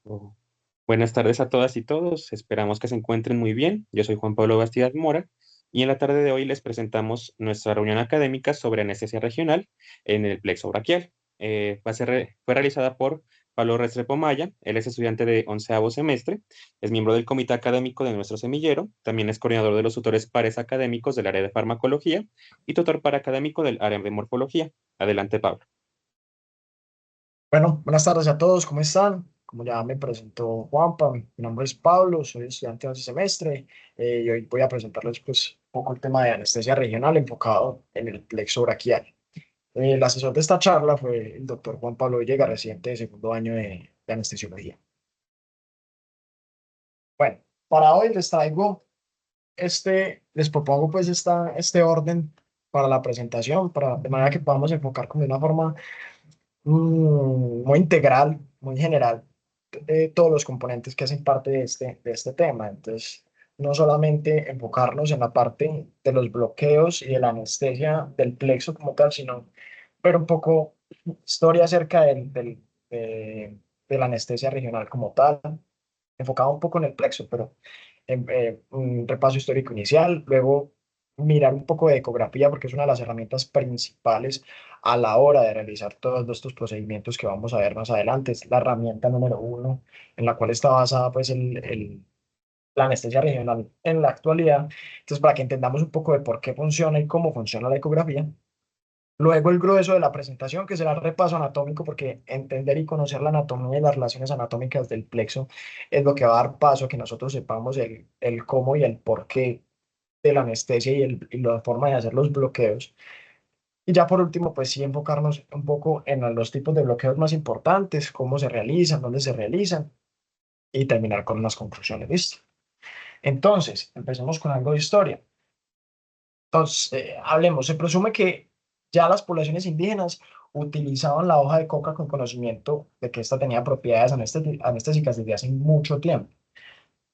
Oh, buenas tardes a todas y todos. Esperamos que se encuentren muy bien. Yo soy Juan Pablo Bastidas Mora y en la tarde de hoy les presentamos nuestra reunión académica sobre anestesia regional en el plexo braquial. Fue realizada por Pablo Restrepo Maya. Él es estudiante de onceavo semestre, es miembro del comité académico de nuestro semillero, también es coordinador de los tutores pares académicos del área de farmacología y tutor par académico del área de morfología. Adelante, Pablo. Bueno, buenas tardes a todos, ¿cómo están? Como ya me presentó Juanpa, mi nombre es Pablo, soy estudiante de ese semestre y hoy voy a presentarles pues un poco el tema de anestesia regional enfocado en el plexo braquial. El asesor de esta charla fue el doctor Juan Pablo Villegas, residente de segundo año de anestesiología. Bueno, para hoy les propongo pues este orden para la presentación, de manera que podamos enfocar como de una forma muy integral, muy general, todos los componentes que hacen parte de este tema. Entonces, no solamente enfocarnos en la parte de los bloqueos y de la anestesia del plexo como tal, sino ver un poco historia acerca de la anestesia regional como tal, enfocado un poco en el plexo, pero un repaso histórico inicial, luego mirar un poco de ecografía, porque es una de las herramientas principales a la hora de realizar todos estos procedimientos que vamos a ver más adelante. Es la herramienta número uno en la cual está basada pues la anestesia regional en la actualidad. Entonces, para que entendamos un poco de por qué funciona y cómo funciona la ecografía. Luego el grueso de la presentación, que será el repaso anatómico, porque entender y conocer la anatomía y las relaciones anatómicas del plexo es lo que va a dar paso a que nosotros sepamos el cómo y el por qué de la anestesia y la forma de hacer los bloqueos. Y ya por último, pues sí enfocarnos un poco en los tipos de bloqueos más importantes, cómo se realizan, dónde se realizan y terminar con unas conclusiones. ¿Listo? Entonces, empecemos con algo de historia. Entonces, hablemos, se presume que ya las poblaciones indígenas utilizaban la hoja de coca con conocimiento de que ésta tenía propiedades anestésicas desde hace mucho tiempo,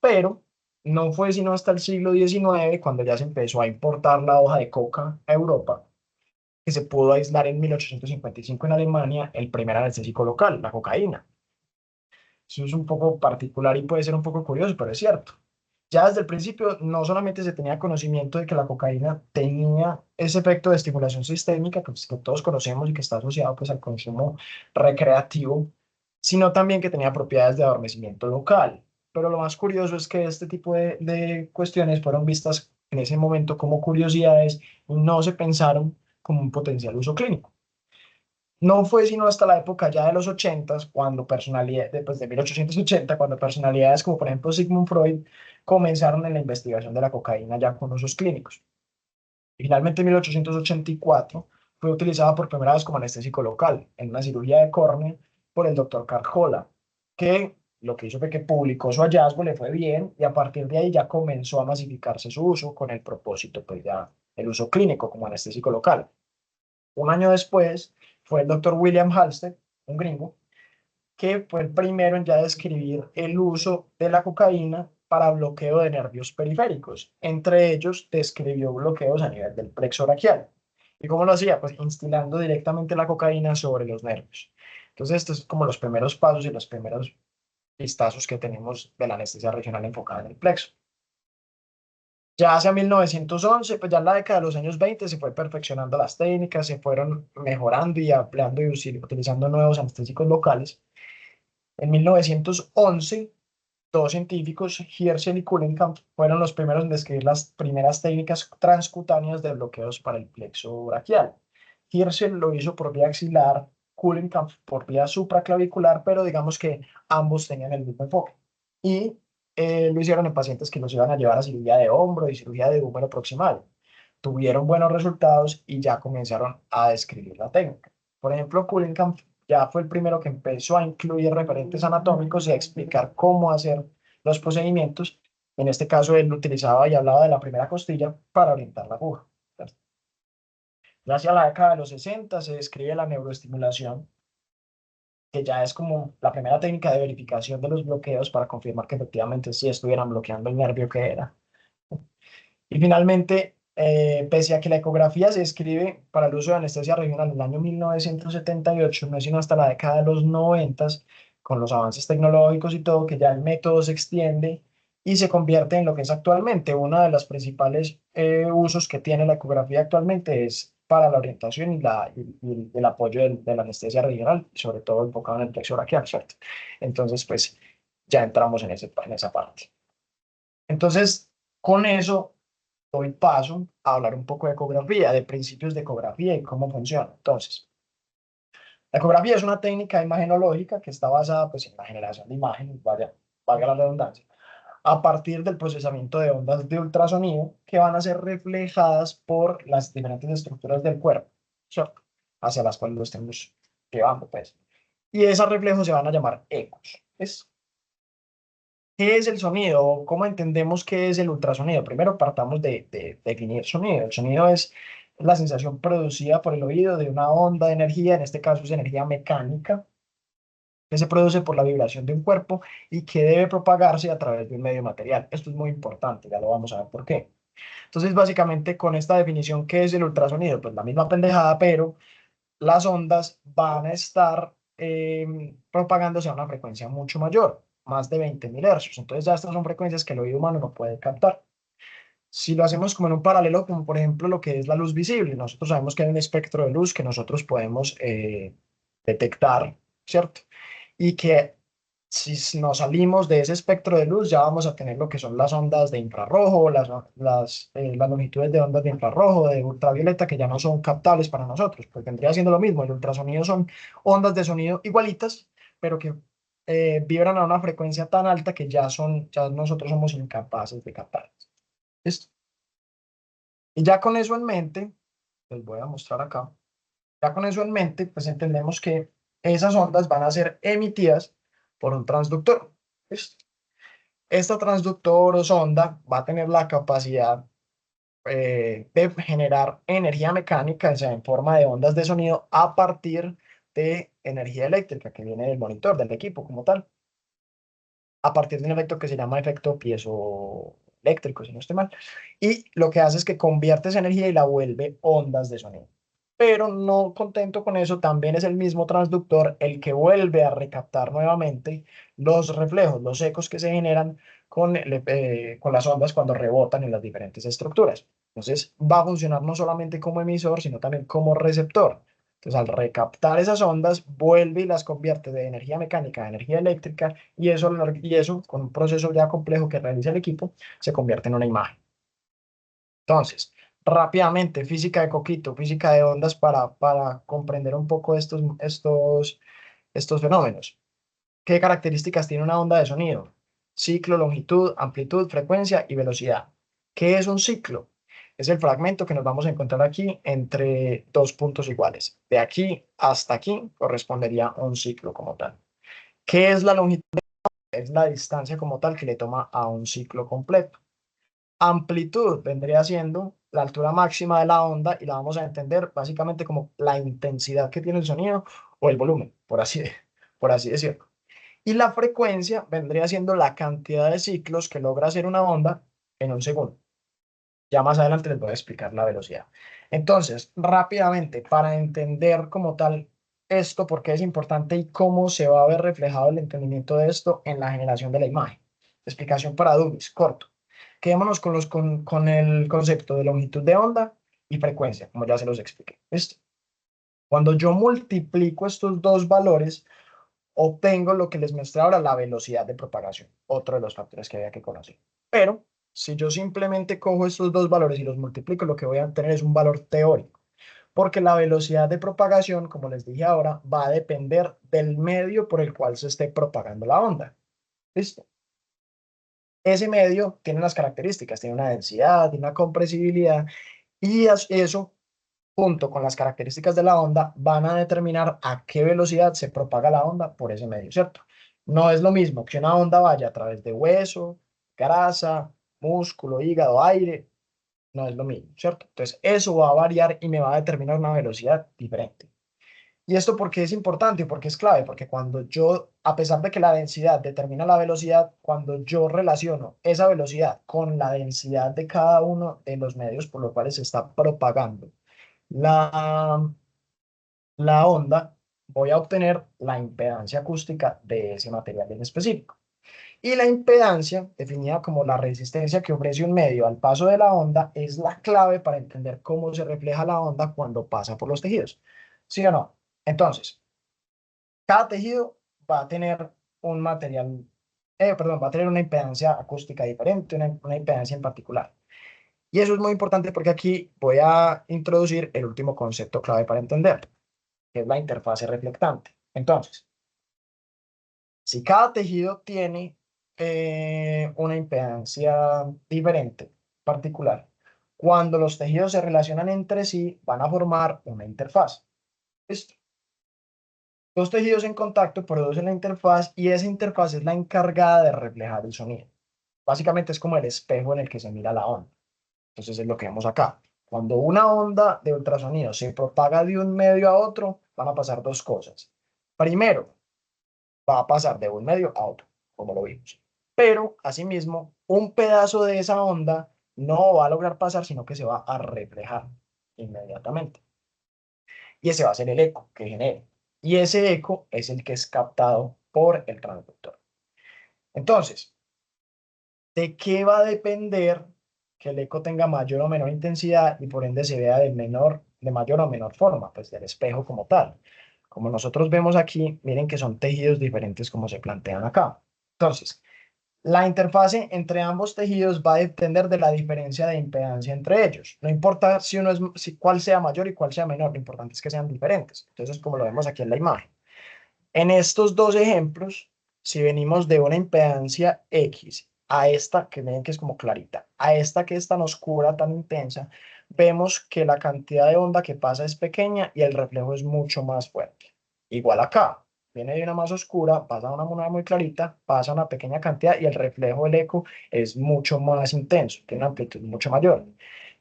pero no fue sino hasta el siglo XIX cuando ya se empezó a importar la hoja de coca a Europa, que se pudo aislar en 1855 en Alemania el primer anestésico local, la cocaína. Eso es un poco particular y puede ser un poco curioso, pero es cierto. Ya desde el principio no solamente se tenía conocimiento de que la cocaína tenía ese efecto de estimulación sistémica que todos conocemos y que está asociado pues al consumo recreativo, sino también que tenía propiedades de adormecimiento local. Pero lo más curioso es que este tipo de cuestiones fueron vistas en ese momento como curiosidades y no se pensaron como un potencial uso clínico. No fue sino hasta la época ya de los 80, cuando después de 1880, cuando personalidades como por ejemplo Sigmund Freud comenzaron en la investigación de la cocaína ya con usos clínicos. Y finalmente en 1884 fue utilizada por primera vez como anestésico local en una cirugía de córnea por el doctor Karl Holla, que lo que hizo fue que publicó su hallazgo, le fue bien y a partir de ahí ya comenzó a masificarse su uso con el propósito, pues ya el uso clínico como anestésico local. Un año después fue el doctor William Halsted, un gringo, que fue el primero en ya describir el uso de la cocaína para bloqueo de nervios periféricos. Entre ellos, describió bloqueos a nivel del plexo braquial. ¿Y cómo lo hacía? Pues instilando directamente la cocaína sobre los nervios. Entonces, estos son como los primeros pasos y los primeros vistazos que tenemos de la anestesia regional enfocada en el plexo. Ya hacia 1911, pues ya en la década de los años 20 se fue perfeccionando las técnicas, se fueron mejorando y ampliando y utilizando nuevos anestésicos locales. En 1911, dos científicos, Hirschel y Kulenkampff, fueron los primeros en describir las primeras técnicas transcutáneas de bloqueos para el plexo braquial. Hirschel lo hizo por vía axilar, Kulenkampff por vía supraclavicular, pero digamos que ambos tenían el mismo enfoque. Y lo hicieron en pacientes que los iban a llevar a cirugía de hombro y cirugía de húmero proximal. Tuvieron buenos resultados y ya comenzaron a describir la técnica. Por ejemplo, Kulenkampff ya fue el primero que empezó a incluir referentes anatómicos y a explicar cómo hacer los procedimientos. En este caso, él utilizaba y hablaba de la primera costilla para orientar la aguja. Ya hacia la década de los 60 se describe la neuroestimulación, que ya es como la primera técnica de verificación de los bloqueos para confirmar que efectivamente sí estuvieran bloqueando el nervio que era. Y finalmente, pese a que la ecografía se escribe para el uso de anestesia regional en el año 1978, no es sino hasta la década de los 90 con los avances tecnológicos y todo, que ya el método se extiende y se convierte en lo que es actualmente. Uno de los principales usos que tiene la ecografía actualmente es para la orientación y el apoyo de la anestesia regional, sobre todo enfocado en el plexo braquial, ¿cierto? Entonces, pues ya entramos en esa parte. Entonces, con eso doy paso a hablar un poco de ecografía, de principios de ecografía y cómo funciona. Entonces, la ecografía es una técnica imagenológica que está basada pues, en la generación de imágenes, valga la redundancia, a partir del procesamiento de ondas de ultrasonido que van a ser reflejadas por las diferentes estructuras del cuerpo, ¿cierto? Hacia las cuales lo estemos llevando, pues. Y esos reflejos se van a llamar ecos. ¿Qué es el sonido? ¿Cómo entendemos qué es el ultrasonido? Primero partamos de definir sonido. El sonido es la sensación producida por el oído de una onda de energía, en este caso es energía mecánica, que se produce por la vibración de un cuerpo y que debe propagarse a través de un medio material. Esto es muy importante, ya lo vamos a ver por qué. Entonces, básicamente, con esta definición, ¿qué es el ultrasonido? Pues la misma pendejada, pero las ondas van a estar propagándose a una frecuencia mucho mayor, más de 20.000 hercios. Entonces, ya estas son frecuencias que el oído humano no puede captar. Si lo hacemos como en un paralelo, como por ejemplo lo que es la luz visible, nosotros sabemos que hay un espectro de luz que nosotros podemos detectar, ¿cierto? Y que si nos salimos de ese espectro de luz, ya vamos a tener lo que son las ondas de infrarrojo, las longitudes de ondas de infrarrojo, de ultravioleta, que ya no son captables para nosotros, pues vendría siendo lo mismo. El ultrasonido son ondas de sonido igualitas, pero que vibran a una frecuencia tan alta que ya nosotros somos incapaces de captar. ¿Listo? Y ya con eso en mente, les voy a mostrar acá, ya con eso en mente, pues entendemos que esas ondas van a ser emitidas por un transductor. ¿Listo? Este transductor o sonda va a tener la capacidad de generar energía mecánica, o sea, en forma de ondas de sonido, a partir de energía eléctrica que viene del monitor, del equipo como tal, a partir de un efecto que se llama efecto piezoeléctrico, si no estoy mal. Y lo que hace es que convierte esa energía y la vuelve ondas de sonido. Pero no contento con eso, también es el mismo transductor el que vuelve a recaptar nuevamente los reflejos, los ecos que se generan con las ondas cuando rebotan en las diferentes estructuras. Entonces va a funcionar no solamente como emisor, sino también como receptor. Entonces, al recaptar esas ondas, vuelve y las convierte de energía mecánica a energía eléctrica y eso, con un proceso ya complejo que realiza el equipo, se convierte en una imagen. Entonces, rápidamente, física de coquito, física de ondas para comprender un poco estos fenómenos. ¿Qué características tiene una onda de sonido? Ciclo, longitud, amplitud, frecuencia y velocidad. ¿Qué es un ciclo? Es el fragmento que nos vamos a encontrar aquí entre dos puntos iguales. De aquí hasta aquí correspondería a un ciclo como tal. ¿Qué es la longitud? Es la distancia como tal que le toma a un ciclo completo. Amplitud vendría siendo la altura máxima de la onda y la vamos a entender básicamente como la intensidad que tiene el sonido o el volumen, por así decirlo. Y la frecuencia vendría siendo la cantidad de ciclos que logra hacer una onda en un segundo. Ya más adelante les voy a explicar la velocidad. Entonces, rápidamente, para entender como tal esto, por qué es importante y cómo se va a ver reflejado el entendimiento de esto en la generación de la imagen. Explicación para dummies, corto. Quedémonos con el concepto de longitud de onda y frecuencia, como ya se los expliqué. ¿Listo? Cuando yo multiplico estos dos valores, obtengo lo que les mostré ahora, la velocidad de propagación, otro de los factores que había que conocer. Pero si yo simplemente cojo estos dos valores y los multiplico, lo que voy a tener es un valor teórico, porque la velocidad de propagación, como les dije ahora, va a depender del medio por el cual se esté propagando la onda. ¿Listo? Ese medio tiene unas características, tiene una densidad, tiene una compresibilidad, y eso junto con las características de la onda, van a determinar a qué velocidad se propaga la onda por ese medio, ¿cierto? No es lo mismo que una onda vaya a través de hueso, grasa, músculo, hígado, aire, no es lo mismo, ¿cierto? Entonces, eso va a variar y me va a determinar una velocidad diferente. ¿Y esto por qué es importante? Porque es clave, porque cuando yo, a pesar de que la densidad determina la velocidad, cuando yo relaciono esa velocidad con la densidad de cada uno de los medios por los cuales se está propagando la, la onda, voy a obtener la impedancia acústica de ese material en específico. Y la impedancia, definida como la resistencia que ofrece un medio al paso de la onda, es la clave para entender cómo se refleja la onda cuando pasa por los tejidos. ¿Sí o no? Entonces, cada tejido va a tener un material, perdón, va a tener una impedancia acústica diferente, una impedancia en particular. Y eso es muy importante porque aquí voy a introducir el último concepto clave para entender, que es la interfase reflectante. Entonces, si cada tejido tiene una impedancia diferente, particular, cuando los tejidos se relacionan entre sí, van a formar una interfaz. ¿Listo? Dos tejidos en contacto producen la interfaz y esa interfaz es la encargada de reflejar el sonido. Básicamente es como el espejo en el que se mira la onda. Entonces es lo que vemos acá. Cuando una onda de ultrasonido se propaga de un medio a otro, van a pasar dos cosas. Primero, va a pasar de un medio a otro, como lo vimos. Pero, asimismo, un pedazo de esa onda no va a lograr pasar, sino que se va a reflejar inmediatamente. Y ese va a ser el eco que genere. Y ese eco es el que es captado por el transductor. Entonces, ¿de qué va a depender que el eco tenga mayor o menor intensidad y por ende se vea de mayor o menor forma? Pues del espejo como tal. Como nosotros vemos aquí, miren que son tejidos diferentes como se plantean acá. Entonces, la interfase entre ambos tejidos va a depender de la diferencia de impedancia entre ellos. No importa si uno es, si, cuál sea mayor y cuál sea menor, lo importante es que sean diferentes. Entonces, como lo vemos aquí en la imagen. En estos dos ejemplos, si venimos de una impedancia X a esta, que ven que es como clarita, a esta que es tan oscura, tan intensa, vemos que la cantidad de onda que pasa es pequeña y el reflejo es mucho más fuerte. Igual acá, viene de una más oscura, pasa a una muy clarita, pasa una pequeña cantidad y el reflejo del eco es mucho más intenso, tiene una amplitud mucho mayor.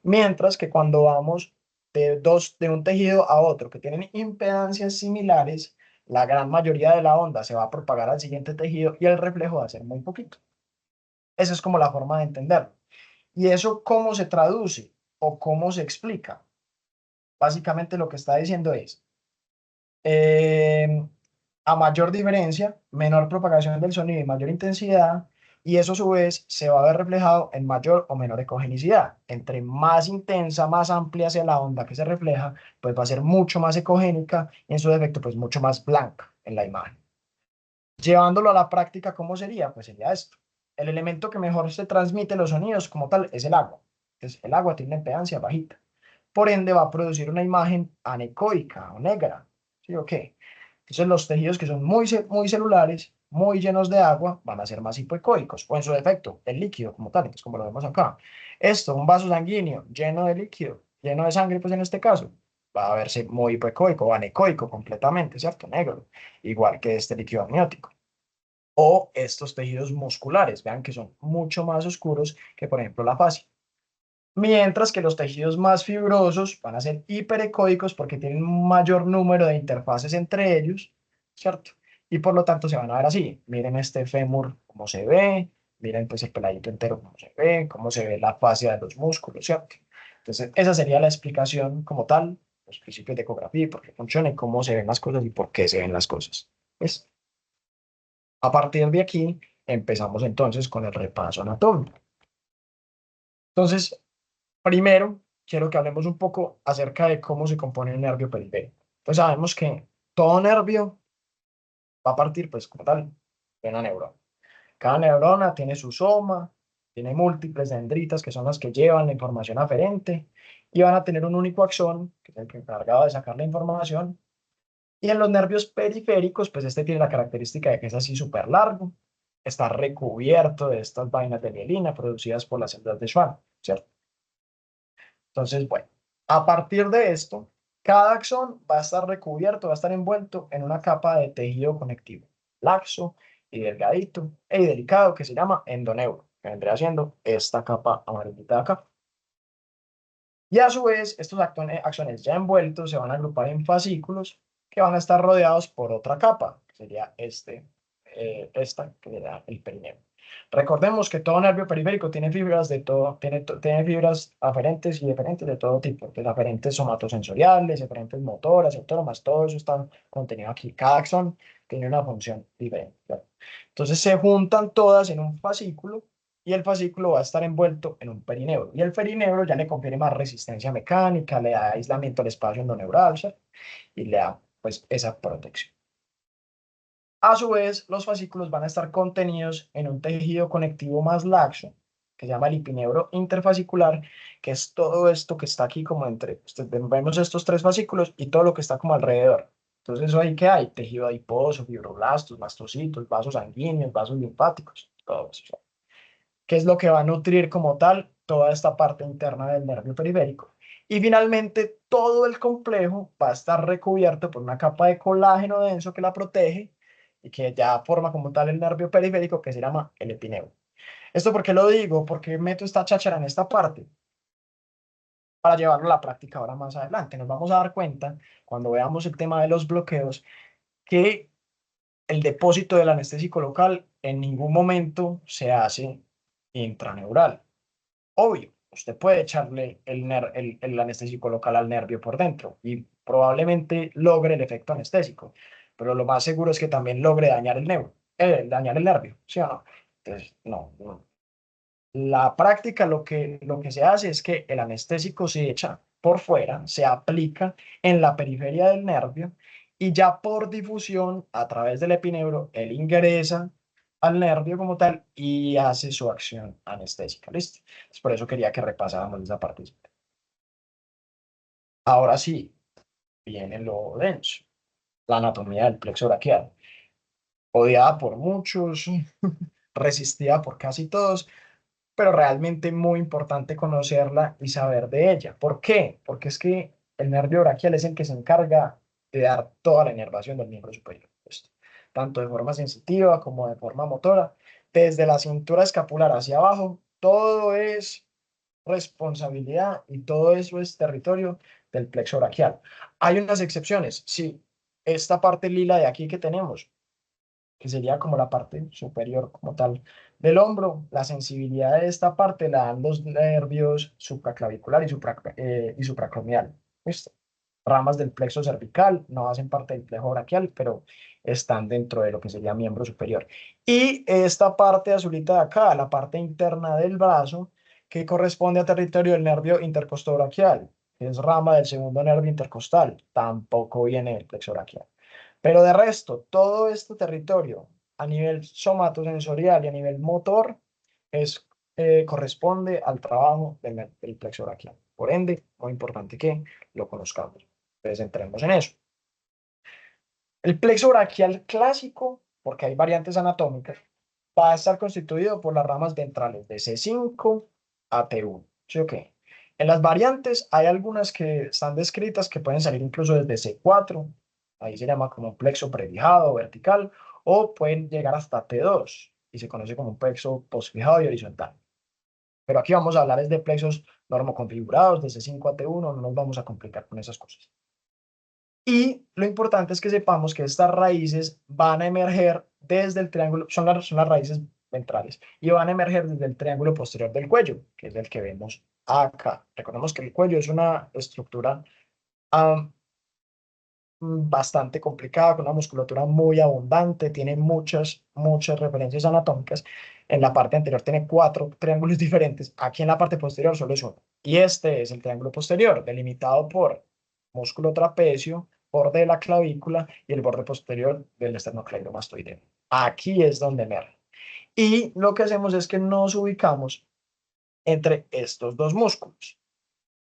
Mientras que cuando vamos de un tejido a otro que tienen impedancias similares, la gran mayoría de la onda se va a propagar al siguiente tejido y el reflejo va a ser muy poquito. Esa es como la forma de entenderlo. ¿Y eso cómo se traduce o cómo se explica? Básicamente lo que está diciendo es, eh, a mayor diferencia, menor propagación del sonido y mayor intensidad, y eso a su vez se va a ver reflejado en mayor o menor ecogenicidad. Entre más intensa, más amplia sea la onda que se refleja, pues va a ser mucho más ecogénica y en su defecto, pues mucho más blanca en la imagen. Llevándolo a la práctica, ¿cómo sería? Pues sería esto. El elemento que mejor se transmite los sonidos como tal es el agua. Entonces, el agua tiene una impedancia bajita. Por ende, va a producir una imagen anecoica o negra. ¿Sí o qué? Entonces, los tejidos que son muy celulares, muy llenos de agua, van a ser más hipoecoicos. O en su defecto, el líquido como tal, entonces, como lo vemos acá. Esto, un vaso sanguíneo lleno de líquido, lleno de sangre, pues en este caso, va a verse muy hipoecoico o anecoico completamente, ¿cierto? Negro, igual que este líquido amniótico. O estos tejidos musculares, vean que son mucho más oscuros que, por ejemplo, la fascia. Mientras que los tejidos más fibrosos van a ser hiperecoicos porque tienen un mayor número de interfaces entre ellos, ¿cierto? Y por lo tanto se van a ver así. Miren este fémur, cómo se ve, miren pues el peladito entero, cómo se ve, cómo se ve la fascia de los músculos, ¿cierto? Entonces, esa sería la explicación como tal, los principios de ecografía y por qué funciona y cómo se ven las cosas y por qué se ven las cosas. Pues, a partir de aquí, empezamos entonces con el repaso anatómico. Entonces, primero, quiero que hablemos un poco acerca de cómo se compone el nervio periférico. Pues sabemos que todo nervio va a partir, pues, como tal, de una neurona. Cada neurona tiene su soma, tiene múltiples dendritas que son las que llevan la información aferente y van a tener un único axón, que es el encargado de sacar la información. Y en los nervios periféricos, pues este tiene la característica de que es así súper largo, está recubierto de estas vainas de mielina producidas por las células de Schwann, ¿cierto? Entonces, bueno, a partir de esto, cada axón va a estar recubierto, va a estar envuelto en una capa de tejido conectivo, laxo y delgadito y delicado que se llama endoneuro, que vendría siendo esta capa amarillita de acá. Y a su vez, estos axones ya envueltos se van a agrupar en fascículos que van a estar rodeados por otra capa, que sería esta, que sería el perineo. Recordemos que todo nervio periférico tiene fibras de todo, tiene fibras aferentes y deferentes de todo tipo, de aferentes somatosensoriales, eferentes motoras, autónomas, todo eso está contenido aquí. Cada axón tiene una función diferente, ¿verdad? Entonces se juntan todas en un fascículo y el fascículo va a estar envuelto en un perineuro. Y el perineuro ya le confiere más resistencia mecánica, le da aislamiento al espacio endoneural, ¿cierto? Y le da pues esa protección. A su vez, los fascículos van a estar contenidos en un tejido conectivo más laxo, que se llama el hipineuro interfascicular, que es todo esto que está aquí como entre, vemos estos tres fascículos y todo lo que está como alrededor. Entonces, ¿eso ahí qué hay? Tejido adiposo, fibroblastos, mastocitos, vasos sanguíneos, vasos linfáticos, todo eso. ¿Qué es lo que va a nutrir como tal toda esta parte interna del nervio periférico? Y finalmente, todo el complejo va a estar recubierto por una capa de colágeno denso que la protege y que ya forma como tal el nervio periférico que se llama el epineumo. ¿Esto por qué lo digo? Porque meto esta cháchara en esta parte para llevarlo a la práctica ahora más adelante. Nos vamos a dar cuenta, cuando veamos el tema de los bloqueos, que el depósito del anestésico local en ningún momento se hace intraneural. Obvio, usted puede echarle el anestésico local al nervio por dentro y probablemente logre el efecto anestésico, pero lo más seguro es que también logre dañar el nervio, ¿sí o no? Entonces, no, no. La práctica lo que se hace es que el anestésico se echa por fuera, se aplica en la periferia del nervio y ya por difusión a través del epineuro, él ingresa al nervio como tal y hace su acción anestésica. ¿Listo? Entonces, por eso quería que repasáramos esa parte. Ahora sí, viene lo denso, la anatomía del plexo braquial, odiada por muchos, resistida por casi todos, pero realmente muy importante conocerla y saber de ella. ¿Por qué? Porque es que el nervio braquial es el que se encarga de dar toda la inervación del miembro superior, pues, tanto de forma sensitiva como de forma motora, desde la cintura escapular hacia abajo, todo es responsabilidad y todo eso es territorio del plexo braquial. Hay unas excepciones, sí, esta parte lila de aquí que tenemos, que sería como la parte superior como tal del hombro. La sensibilidad de esta parte la dan los nervios supraclavicular y supracromial. ¿Listo? Ramas del plexo cervical no hacen parte del plexo braquial, pero están dentro de lo que sería miembro superior. Y esta parte azulita de acá, la parte interna del brazo, que corresponde a territorio del nervio intercostobraquial, que es rama del segundo nervio intercostal, tampoco viene del plexo braquial. Pero de resto, todo este territorio a nivel somatosensorial y a nivel motor corresponde al trabajo del plexo braquial. Por ende, muy importante que lo conozcamos. Entonces, entremos en eso. El plexo braquial clásico, porque hay variantes anatómicas, va a estar constituido por las ramas ventrales de C5 a T1. ¿Sí o qué? En las variantes hay algunas que están descritas que pueden salir incluso desde C4, ahí se llama como un plexo prefijado vertical, o pueden llegar hasta T2 y se conoce como un plexo posfijado y horizontal. Pero aquí vamos a hablar es de plexos normoconfigurados, de C5 a T1, no nos vamos a complicar con esas cosas. Y lo importante es que sepamos que estas raíces van a emerger desde el triángulo, son las raíces ventrales, y van a emerger desde el triángulo posterior del cuello, que es el que vemos acá. Recordemos que el cuello es una estructura ah, bastante complicada, con una musculatura muy abundante, tiene muchas, muchas referencias anatómicas. En la parte anterior tiene cuatro triángulos diferentes, aquí en la parte posterior solo es uno. Y este es el triángulo posterior, delimitado por músculo trapecio, borde de la clavícula y el borde posterior del esternocleidomastoideo. Aquí es donde emerge. Y lo que hacemos es que nos ubicamos entre estos dos músculos,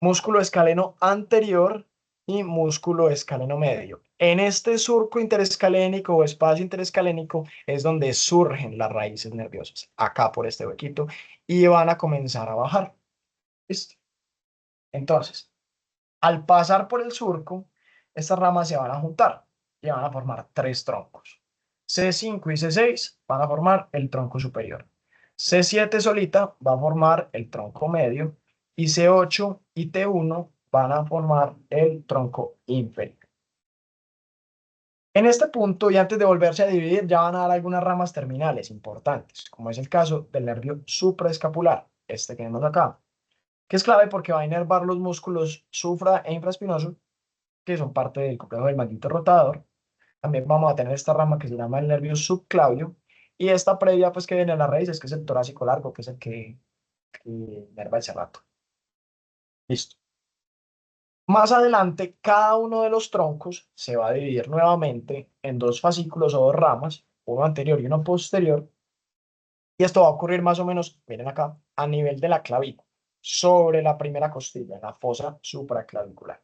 músculo escaleno anterior y músculo escaleno medio. En este surco interescalénico o espacio interescalénico es donde surgen las raíces nerviosas, acá por este huequito, y van a comenzar a bajar. ¿Listo? Entonces, al pasar por el surco, estas ramas se van a juntar y van a formar tres troncos. C5 y C6 van a formar el tronco superior. C7 solita va a formar el tronco medio y C8 y T1 van a formar el tronco inferior. En este punto, y antes de volverse a dividir, ya van a dar algunas ramas terminales importantes, como es el caso del nervio supraescapular, este que vemos acá, que es clave porque va a inervar los músculos supra e infraespinoso, que son parte del complejo del manguito rotador. También vamos a tener esta rama que se llama el nervio subclavio, y esta previa, pues que viene en las raíces, que es el torácico largo, que es el que inerva el serrato. Listo. Más adelante, cada uno de los troncos se va a dividir nuevamente en dos fascículos o dos ramas, uno anterior y uno posterior, y esto va a ocurrir más o menos, miren acá, a nivel de la clavícula, sobre la primera costilla, en la fosa supraclavicular.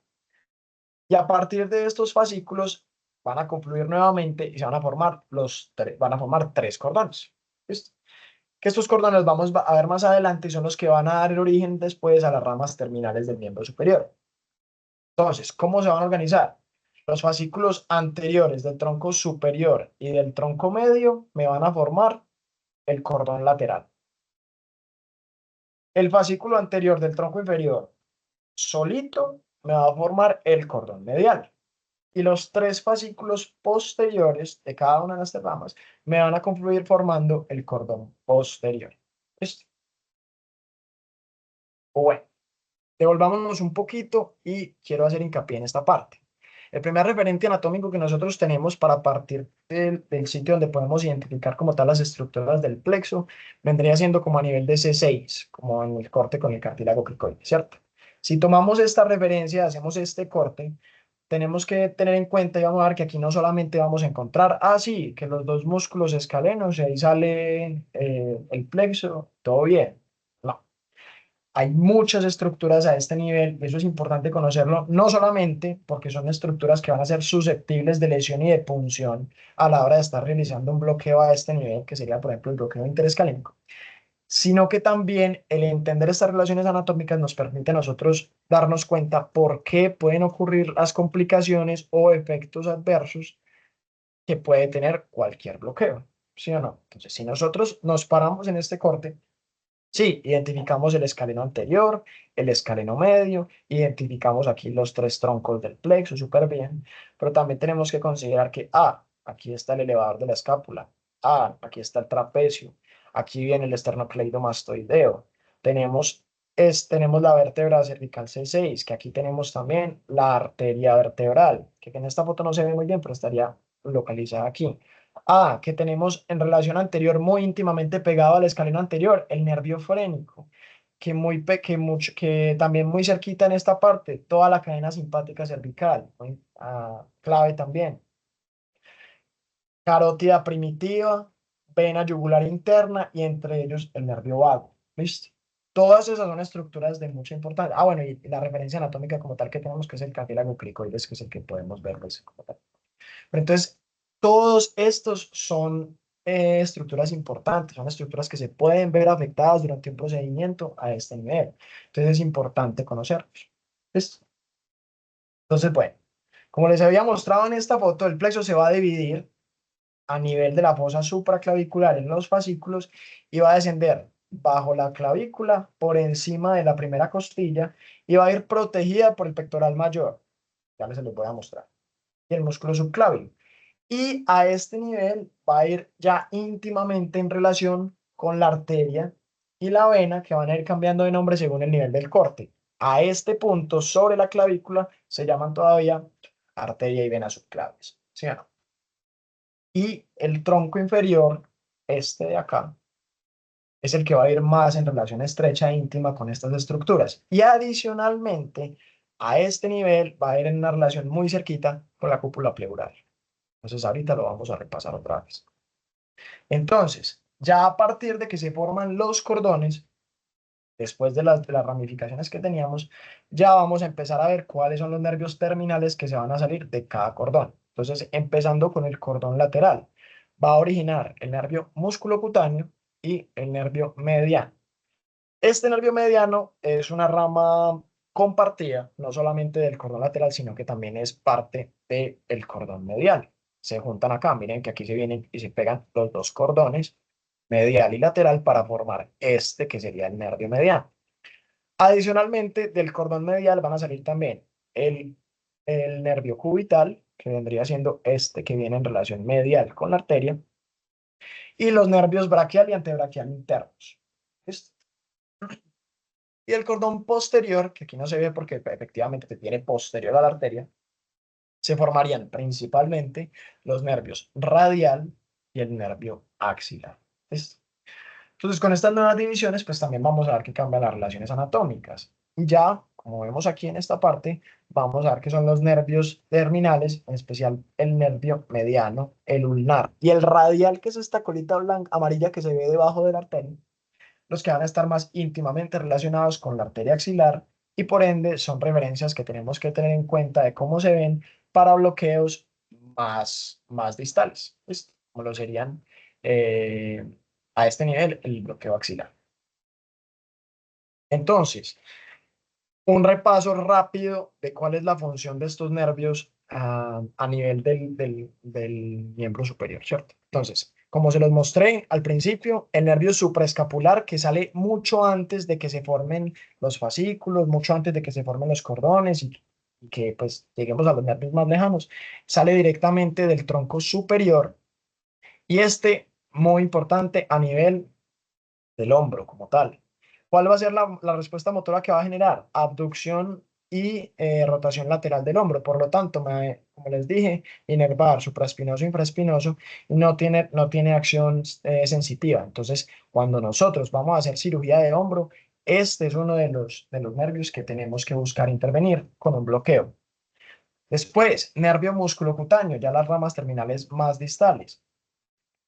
Y a partir de estos fascículos van a confluir nuevamente y se van a formar van a formar tres cordones. ¿Listo? Que estos cordones vamos a ver más adelante y son los que van a dar el origen después a las ramas terminales del miembro superior. Entonces, ¿cómo se van a organizar? Los fascículos anteriores del tronco superior y del tronco medio me van a formar el cordón lateral. El fascículo anterior del tronco inferior solito me va a formar el cordón medial. Y los tres fascículos posteriores de cada una de estas ramas me van a confluir formando el cordón posterior. ¿Listo? Bueno, devolvámonos un poquito y quiero hacer hincapié en esta parte. El primer referente anatómico que nosotros tenemos para partir del sitio donde podemos identificar como tal las estructuras del plexo vendría siendo como a nivel de C6, como en el corte con el cartílago cricoide, ¿cierto? Si tomamos esta referencia, hacemos este corte, tenemos que tener en cuenta y vamos a ver que aquí no solamente vamos a encontrar, sí, que los dos músculos escalenos, y ahí sale el plexo, todo bien. No, hay muchas estructuras a este nivel, y eso es importante conocerlo, no solamente porque son estructuras que van a ser susceptibles de lesión y de punción a la hora de estar realizando un bloqueo a este nivel, que sería, por ejemplo, el bloqueo interescalénico, sino que también el entender estas relaciones anatómicas nos permite a nosotros darnos cuenta por qué pueden ocurrir las complicaciones o efectos adversos que puede tener cualquier bloqueo, ¿sí o no? Entonces, si nosotros nos paramos en este corte, sí, identificamos el escaleno anterior, el escaleno medio, identificamos aquí los tres troncos del plexo, súper bien, pero también tenemos que considerar que, aquí está el elevador de la escápula, aquí está el trapecio, aquí viene el esternocleidomastoideo, tenemos la vértebra cervical C6, que aquí tenemos también la arteria vertebral, que en esta foto no se ve muy bien, pero estaría localizada aquí. Que tenemos en relación anterior muy íntimamente pegado al escaleno anterior, el nervio frénico, que también muy cerquita en esta parte, toda la cadena simpática cervical, muy, clave también. Carótida primitiva, vena yugular interna y entre ellos el nervio vago. ¿Listo? Todas esas son estructuras de mucha importancia. Bueno, y la referencia anatómica como tal que tenemos, que es el cartílago cricoides, que es el que podemos ver pues, como tal. Pero entonces, todos estos son estructuras importantes, son estructuras que se pueden ver afectadas durante un procedimiento a este nivel. Entonces, es importante conocerlos. ¿Listo? Entonces, bueno, como les había mostrado en esta foto, el plexo se va a dividir a nivel de la fosa supraclavicular en los fascículos y va a descender bajo la clavícula, por encima de la primera costilla y va a ir protegida por el pectoral mayor. Ya les lo voy a mostrar. Y el músculo subclavio. Y a este nivel va a ir ya íntimamente en relación con la arteria y la vena, que van a ir cambiando de nombre según el nivel del corte. A este punto, sobre la clavícula, se llaman todavía arteria y vena subclaves. ¿Sí o no? Y el tronco inferior, este de acá, es el que va a ir más en relación estrecha e íntima con estas estructuras. Y adicionalmente, a este nivel va a ir en una relación muy cerquita con la cúpula pleural. Entonces ahorita lo vamos a repasar otra vez. Entonces, ya a partir de que se forman los cordones, después de las ramificaciones que teníamos, ya vamos a empezar a ver cuáles son los nervios terminales que se van a salir de cada cordón. Entonces, empezando con el cordón lateral, va a originar el nervio musculocutáneo y el nervio mediano. Este nervio mediano es una rama compartida, no solamente del cordón lateral, sino que también es parte del cordón medial. Se juntan acá, miren que aquí se vienen y se pegan los dos cordones, medial y lateral, para formar este que sería el nervio mediano. Adicionalmente, del cordón medial van a salir también el nervio cubital que vendría siendo este que viene en relación medial con la arteria, y los nervios braquial y antebraquial internos. ¿Listo? Y el cordón posterior, que aquí no se ve porque efectivamente tiene posterior a la arteria, se formarían principalmente los nervios radial y el nervio axilar. ¿Listo? Entonces, con estas nuevas divisiones, pues también vamos a ver que cambian las relaciones anatómicas. Y ya, como vemos aquí en esta parte, vamos a ver que son los nervios terminales, en especial el nervio mediano, el ulnar y el radial, que es esta colita blanca, amarilla que se ve debajo de la arteria, los que van a estar más íntimamente relacionados con la arteria axilar y por ende son referencias que tenemos que tener en cuenta de cómo se ven para bloqueos más distales, ¿listo? Como lo serían eh, a este nivel el bloqueo axilar. Entonces, un repaso rápido de cuál es la función de estos nervios a nivel del miembro superior, ¿cierto? Entonces, como se los mostré al principio, el nervio supraescapular que sale mucho antes de que se formen los fascículos, mucho antes de que se formen los cordones y que pues lleguemos a los nervios más lejanos, sale directamente del tronco superior y este, muy importante, a nivel del hombro como tal. ¿Cuál va a ser la respuesta motora que va a generar? Abducción y rotación lateral del hombro. Por lo tanto, como les dije, inervar supraespinoso, infraespinoso no tiene acción sensitiva. Entonces, cuando nosotros vamos a hacer cirugía de hombro, este es uno de los nervios que tenemos que buscar intervenir con un bloqueo. Después, nervio musculocutáneo, ya las ramas terminales más distales.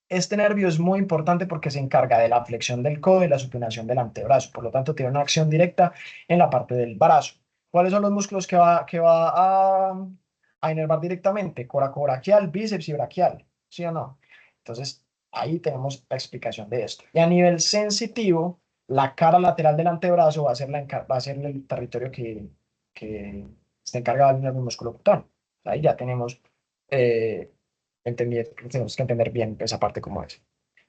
Este nervio es muy importante porque se encarga de la flexión del codo y la supinación del antebrazo, por lo tanto tiene una acción directa en la parte del brazo. ¿Cuáles son los músculos que va a inervar directamente? Coracobraquial, bíceps y braquial, ¿sí o no? Entonces, ahí tenemos la explicación de esto. Y a nivel sensitivo, la cara lateral del antebrazo va a ser el territorio que está encargado del nervio musculocutáneo. Ahí ya tenemos eh, tenemos que entender bien esa parte como es.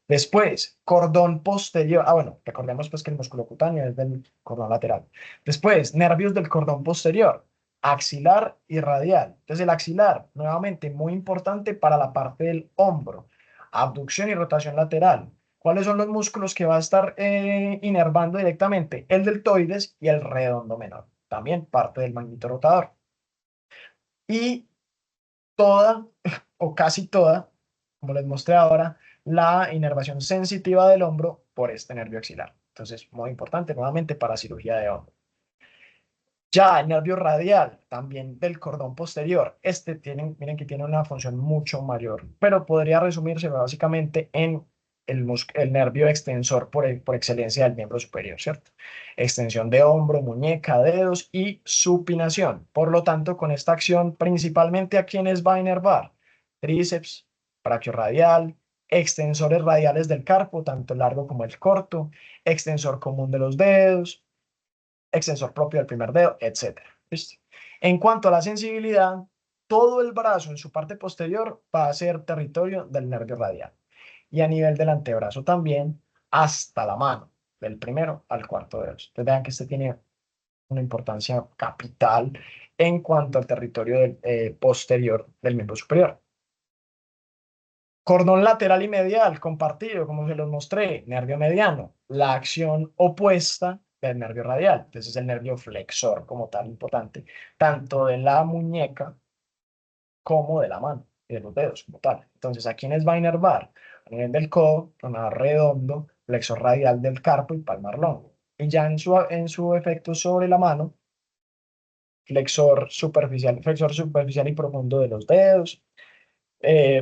Después, cordón posterior. Ah, bueno, recordemos pues que el músculo cutáneo es del cordón lateral. Después, nervios del cordón posterior, axilar y radial. Entonces, el axilar, nuevamente, muy importante para la parte del hombro. Abducción y rotación lateral. ¿Cuáles son los músculos que va a estar inervando directamente? El deltoides y el redondo menor. También parte del magnitorotador. Y toda o casi toda, como les mostré ahora, la inervación sensitiva del hombro por este nervio axilar. Entonces, muy importante nuevamente para cirugía de hombro. Ya el nervio radial, también del cordón posterior, miren que tiene una función mucho mayor, pero podría resumirse básicamente en el nervio extensor por excelencia del miembro superior, ¿cierto? Extensión de hombro, muñeca, dedos y supinación. Por lo tanto, con esta acción, principalmente a quienes va a inervar: tríceps, brachiorradial, extensores radiales del carpo, tanto el largo como el corto, extensor común de los dedos, extensor propio del primer dedo, etcétera. ¿Listo? En cuanto a la sensibilidad, todo el brazo en su parte posterior va a ser territorio del nervio radial. Y a nivel del antebrazo también, hasta la mano, del primero al cuarto dedo. Entonces vean que este tiene una importancia capital en cuanto al territorio posterior del miembro superior. Cordón lateral y medial compartido, como se los mostré, nervio mediano, la acción opuesta del nervio radial. Entonces es el nervio flexor como tal importante, tanto de la muñeca como de la mano y de los dedos como tal. Entonces, ¿a quiénes va a inervar? A nivel del codo, pronar redondo, flexor radial del carpo y palmar longo. Y ya en su efecto sobre la mano, flexor superficial y profundo de los dedos,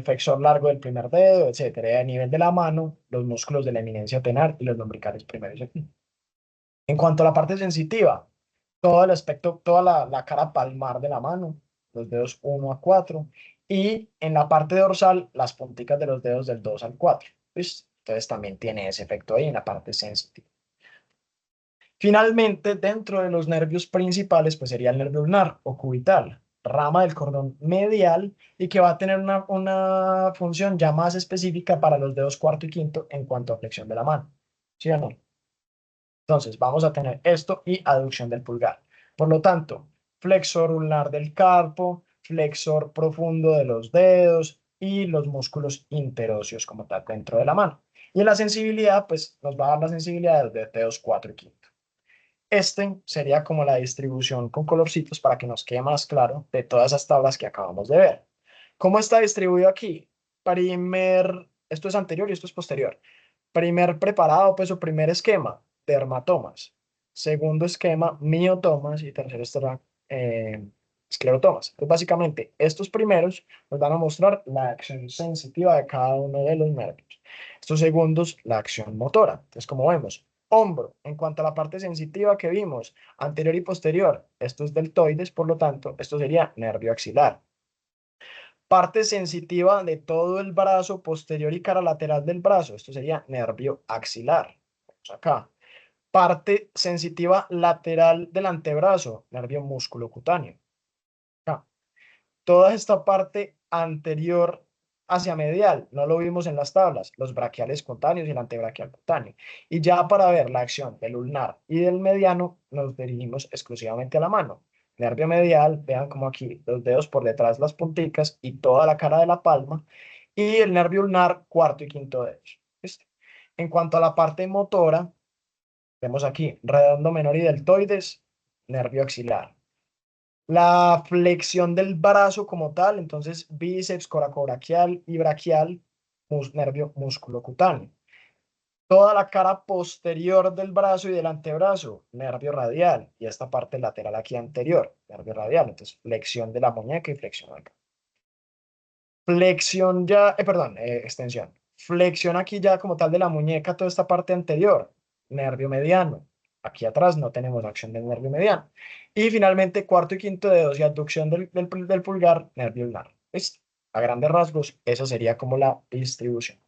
flexor largo del primer dedo, etcétera. Y a nivel de la mano, los músculos de la eminencia tenar y los lombricales primero y segundo. En cuanto a la parte sensitiva, todo el aspecto, toda la cara palmar de la mano, los dedos 1 a 4, y en la parte dorsal, las punticas de los dedos del 2 al 4. ¿Listo? Entonces también tiene ese efecto ahí en la parte sensitiva. Finalmente, dentro de los nervios principales, pues sería el nervio ulnar o cubital, rama del cordón medial y que va a tener una función ya más específica para los dedos cuarto y quinto en cuanto a flexión de la mano. ¿Sí o no? Entonces, vamos a tener esto y aducción del pulgar. Por lo tanto, flexor ulnar del carpo, flexor profundo de los dedos y los músculos interóseos como tal dentro de la mano. Y en la sensibilidad, pues nos va a dar la sensibilidad de los dedos 4 y 5. Este sería como la distribución con colorcitos para que nos quede más claro de todas esas tablas que acabamos de ver. ¿Cómo está distribuido aquí? Esto es anterior y esto es posterior. Primer preparado, pues, o primer esquema, dermatomas. Segundo esquema, miotomas. Y tercer esquema, esclerotomas. Entonces, básicamente, estos primeros nos van a mostrar la acción sensitiva de cada uno de los nervios. Estos segundos, la acción motora. Entonces, como vemos, hombro, en cuanto a la parte sensitiva que vimos, anterior y posterior, esto es deltoides, por lo tanto, esto sería nervio axilar. Parte sensitiva de todo el brazo posterior y cara lateral del brazo. Esto sería nervio axilar. Vamos acá. Parte sensitiva lateral del antebrazo, nervio musculocutáneo. Acá. Toda esta parte anterior hacia medial, no lo vimos en las tablas, los braquiales cutáneos y el antebraquial cutáneo. Y ya para ver la acción del ulnar y del mediano, nos dirigimos exclusivamente a la mano. Nervio medial, vean como aquí los dedos por detrás, las punticas y toda la cara de la palma. Y el nervio ulnar, cuarto y quinto dedos. ¿Listo? En cuanto a la parte motora, vemos aquí redondo menor y deltoides, nervio axilar. La flexión del brazo como tal, entonces bíceps, coracobraquial y braquial, nervio músculo cutáneo. Toda la cara posterior del brazo y del antebrazo, nervio radial. Y esta parte lateral aquí anterior, nervio radial. Entonces, flexión de la muñeca y flexión acá. Flexión ya, perdón, extensión. Flexión aquí ya como tal de la muñeca, toda esta parte anterior, nervio mediano. Aquí atrás no tenemos acción del nervio mediano. Y finalmente, cuarto y quinto dedos y abducción del pulgar, nervio ulnar. ¿Listo? A grandes rasgos, esa sería como la distribución.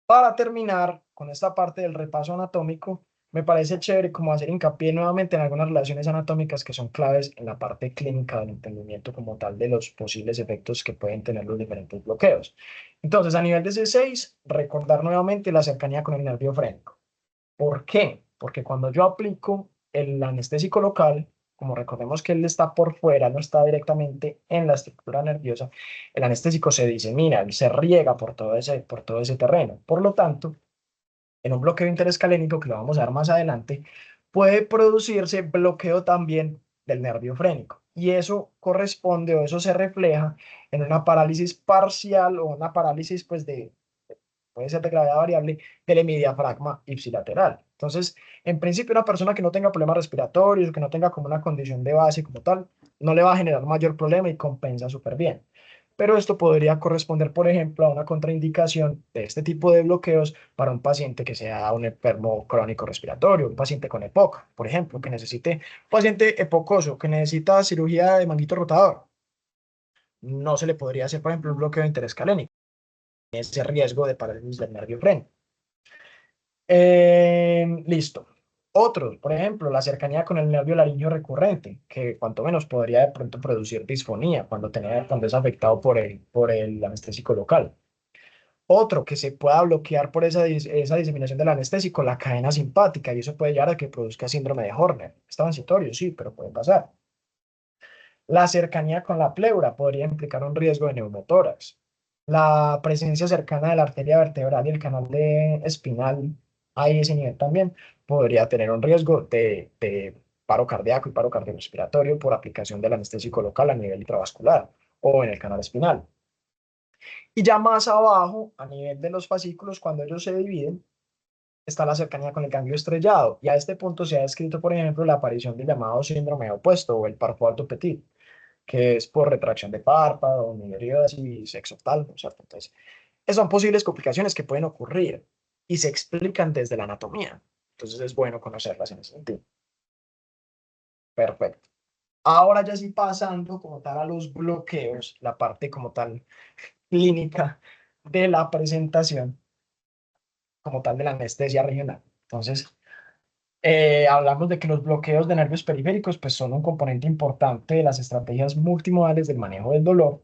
Para terminar con esta parte del repaso anatómico, me parece chévere como hacer hincapié nuevamente en algunas relaciones anatómicas que son claves en la parte clínica del entendimiento como tal de los posibles efectos que pueden tener los diferentes bloqueos. Entonces, a nivel de C6, recordar nuevamente la cercanía con el nervio frénico. ¿Por qué? Porque cuando yo aplico el anestésico local, como recordemos que él está por fuera, no está directamente en la estructura nerviosa, el anestésico se disemina, él se riega por todo ese terreno. Por lo tanto, en un bloqueo interescalénico, que lo vamos a ver más adelante, puede producirse bloqueo también del nervio frénico. Y eso corresponde o eso se refleja en una parálisis parcial o una parálisis pues puede ser de gravedad variable, del hemidiafragma ipsilateral. Entonces, en principio, una persona que no tenga problemas respiratorios, que no tenga como una condición de base como tal, no le va a generar mayor problema y compensa súper bien. Pero esto podría corresponder, por ejemplo, a una contraindicación de este tipo de bloqueos para un paciente que sea un enfermo crónico respiratorio, un paciente con EPOC, por ejemplo, que necesite, un paciente epocoso que necesita cirugía de manguito rotador. No se le podría hacer, por ejemplo, un bloqueo interescalénico, ese riesgo de parálisis del nervio frénico. Listo. Otros, por ejemplo, la cercanía con el nervio laríngeo recurrente, que cuanto menos podría de pronto producir disfonía cuando es afectado por el anestésico local. Otro, que se pueda bloquear por esa diseminación del anestésico, la cadena simpática, y eso puede llevar a que produzca síndrome de Horner. Es transitorio, sí, pero puede pasar. La cercanía con la pleura podría implicar un riesgo de neumotórax. La presencia cercana de la arteria vertebral y el canal espinal a ese nivel también podría tener un riesgo de paro cardíaco y paro cardiorrespiratorio por aplicación del anestésico local a nivel intravascular o en el canal espinal. Y ya más abajo, a nivel de los fascículos, cuando ellos se dividen, está la cercanía con el ganglio estrellado. Y a este punto se ha descrito, por ejemplo, la aparición del llamado síndrome opuesto o el parpo alto petit, que es por retracción de párpado, mioiditis, exoptalmo, ¿cierto? Entonces, esas son posibles complicaciones que pueden ocurrir y se explican desde la anatomía. Entonces, es bueno conocerlas en ese sentido. Perfecto. Ahora ya sí pasando como tal a los bloqueos, la parte como tal clínica de la presentación, como tal de la anestesia regional. Entonces, hablamos de que los bloqueos de nervios periféricos pues, son un componente importante de las estrategias multimodales del manejo del dolor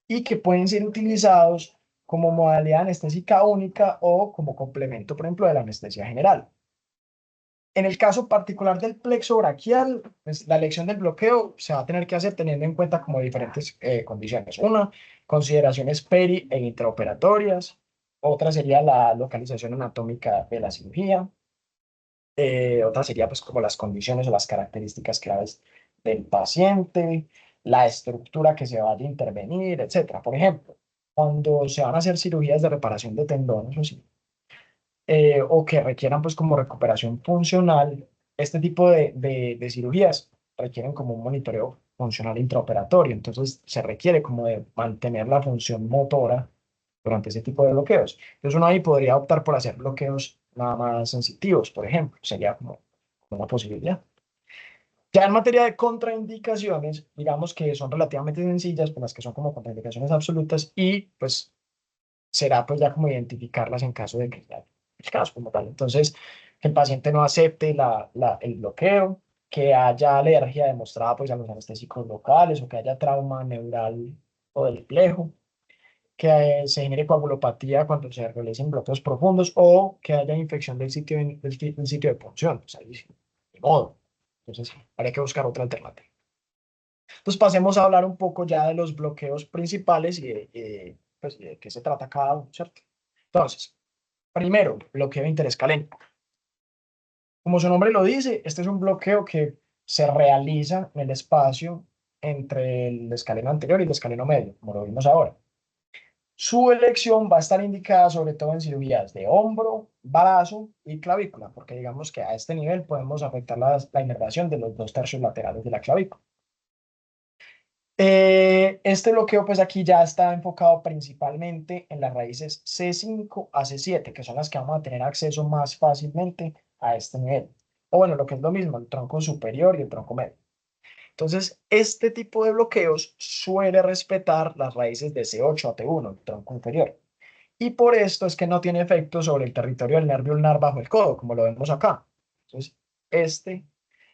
y que pueden ser utilizados como modalidad anestésica única o como complemento, por ejemplo, de la anestesia general. En el caso particular del plexo braquial, pues la elección del bloqueo se va a tener que hacer teniendo en cuenta como diferentes condiciones. Una, consideraciones peri e intraoperatorias. Otra sería la localización anatómica de la cirugía. Otra sería pues como las condiciones o las características claves del paciente, la estructura que se vaya a intervenir, etcétera. Por ejemplo, cuando se van a hacer cirugías de reparación de tendones o sí, o que requieran pues como recuperación funcional, este tipo de cirugías requieren como un monitoreo funcional intraoperatorio, entonces se requiere como de mantener la función motora durante ese tipo de bloqueos. Entonces uno ahí podría optar por hacer bloqueos nada más sensitivos, por ejemplo, sería como una posibilidad. Ya en materia de contraindicaciones, digamos que son relativamente sencillas, pues las que son como contraindicaciones absolutas y pues será pues ya como identificarlas en caso de que ya el caso como tal. Entonces, que el paciente no acepte el bloqueo, que haya alergia demostrada pues a los anestésicos locales o que haya trauma neural o del plejo, que se genere coagulopatía cuando se realicen bloqueos profundos o que haya infección del sitio de punción. Pues ahí sí, de modo. Entonces, sí, habría que buscar otra alternativa. Entonces, pasemos a hablar un poco ya de los bloqueos principales pues, de qué se trata cada uno, ¿cierto? Entonces, primero, bloqueo interescalénico. Como su nombre lo dice, este es un bloqueo que se realiza en el espacio entre el escaleno anterior y el escaleno medio, como lo vimos ahora. Su elección va a estar indicada sobre todo en cirugías de hombro, brazo y clavícula, porque digamos que a este nivel podemos afectar la inervación de los dos tercios laterales de la clavícula. Este bloqueo, pues aquí ya está enfocado principalmente en las raíces C5 a C7, que son las que vamos a tener acceso más fácilmente a este nivel. O bueno, lo que es lo mismo, el tronco superior y el tronco medio. Entonces, este tipo de bloqueos suele respetar las raíces de C8 a T1, el tronco inferior. Y por esto es que no tiene efecto sobre el territorio del nervio ulnar bajo el codo, como lo vemos acá. Entonces, este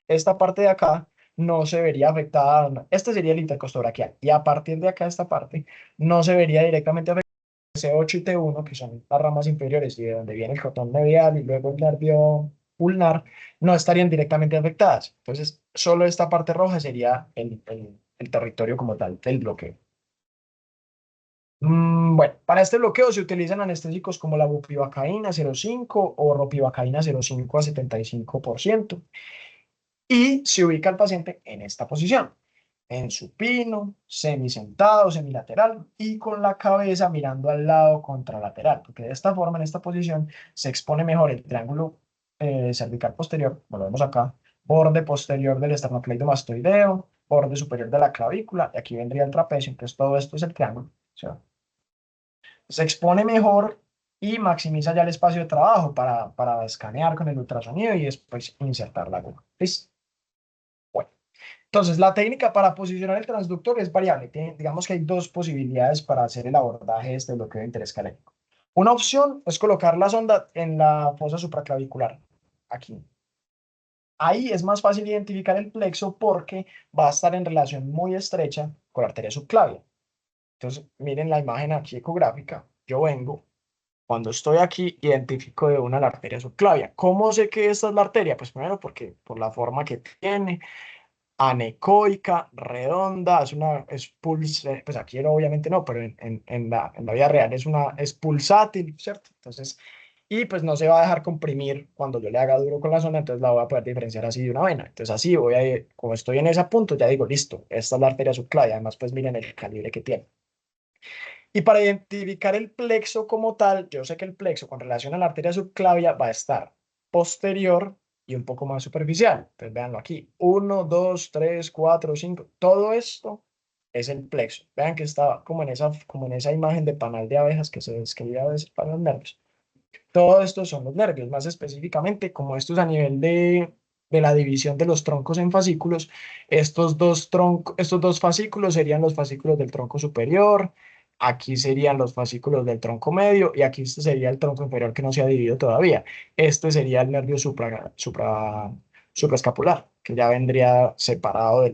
esta parte de acá no se vería afectada, este sería el intercostobraquial, y a partir de acá, esta parte, no se vería directamente afectada C8 y T1, que son las ramas inferiores y de donde viene el cordón medial y luego el nervio ulnar, no estarían directamente afectadas. Entonces, solo esta parte roja sería el territorio como tal del bloqueo. Bueno, para este bloqueo se utilizan anestésicos como la bupivacaína 0,5 o ropivacaína 0,5 a 75% y se ubica el paciente en esta posición, en supino, semisentado, semilateral y con la cabeza mirando al lado contralateral, porque de esta forma, en esta posición, se expone mejor el triángulo cervical posterior, como lo vemos acá, borde posterior del esternocleidomastoideo, borde superior de la clavícula, y aquí vendría el trapecio, entonces todo esto es el triángulo. ¿Sí? Se expone mejor y maximiza ya el espacio de trabajo para escanear con el ultrasonido y después insertar la aguja. ¿Listo? Bueno. Entonces, la técnica para posicionar el transductor es variable. Digamos que hay dos posibilidades para hacer el abordaje de este bloqueo interescalénico. Una opción es colocar la sonda en la fosa supraclavicular, aquí. Ahí es más fácil identificar el plexo porque va a estar en relación muy estrecha con la arteria subclavia. Entonces, miren la imagen aquí ecográfica. Yo vengo, cuando estoy aquí, identifico de una la arteria subclavia. ¿Cómo sé que esta es la arteria? Pues primero porque por la forma que tiene, anecoica, redonda, pues aquí obviamente no, pero en la vida real es pulsátil, ¿cierto? Entonces, y pues no se va a dejar comprimir cuando yo le haga duro con la zona, entonces la voy a poder diferenciar así de una vena. Entonces así como estoy en ese punto, ya digo, listo, esta es la arteria subclavia, además pues miren el calibre que tiene. Y para identificar el plexo como tal, yo sé que el plexo con relación a la arteria subclavia va a estar posterior y un poco más superficial. Entonces, véanlo aquí. 1, 2, 3, 4, 5. Todo esto es el plexo. Vean que está como en esa imagen de panal de abejas que se describe a veces para los nervios. Todo esto son los nervios, más específicamente, como esto es a nivel de la división de los troncos en fascículos, estos dos fascículos serían los fascículos del tronco superior, aquí serían los fascículos del tronco medio y aquí este sería el tronco inferior que no se ha dividido todavía. Este sería el nervio supraescapular, que ya vendría separado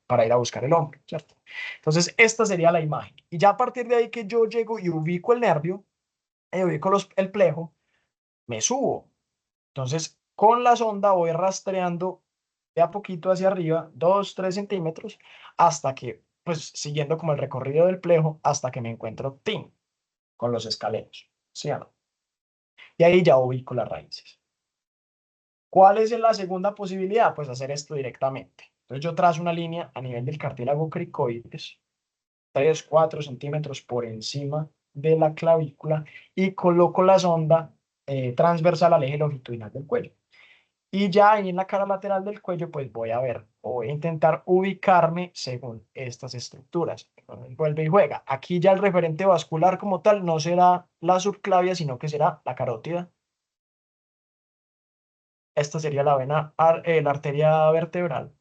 para ir a buscar el hombro, ¿cierto? Entonces, esta sería la imagen. Y ya a partir de ahí que yo llego y ubico el nervio, ubico el plejo, me subo. Entonces, Con la sonda voy rastreando de a poquito hacia arriba, 2, 3 centímetros, hasta que, pues siguiendo como el recorrido del plejo, hasta que me encuentro tin con los escalenos, ¿sí o no? Y ahí ya ubico las raíces. ¿Cuál es la segunda posibilidad? Pues hacer esto directamente. Entonces yo trazo una línea a nivel del cartílago cricoides, 3, 4 centímetros por encima de la clavícula y coloco la sonda transversal al eje longitudinal del cuello. Y ya ahí en la cara lateral del cuello, pues voy a ver, o voy a intentar ubicarme según estas estructuras. Entonces, vuelve y juega. Aquí ya el referente vascular como tal no será la subclavia, sino que será la carótida. Esta sería la vena, la arteria vertebral.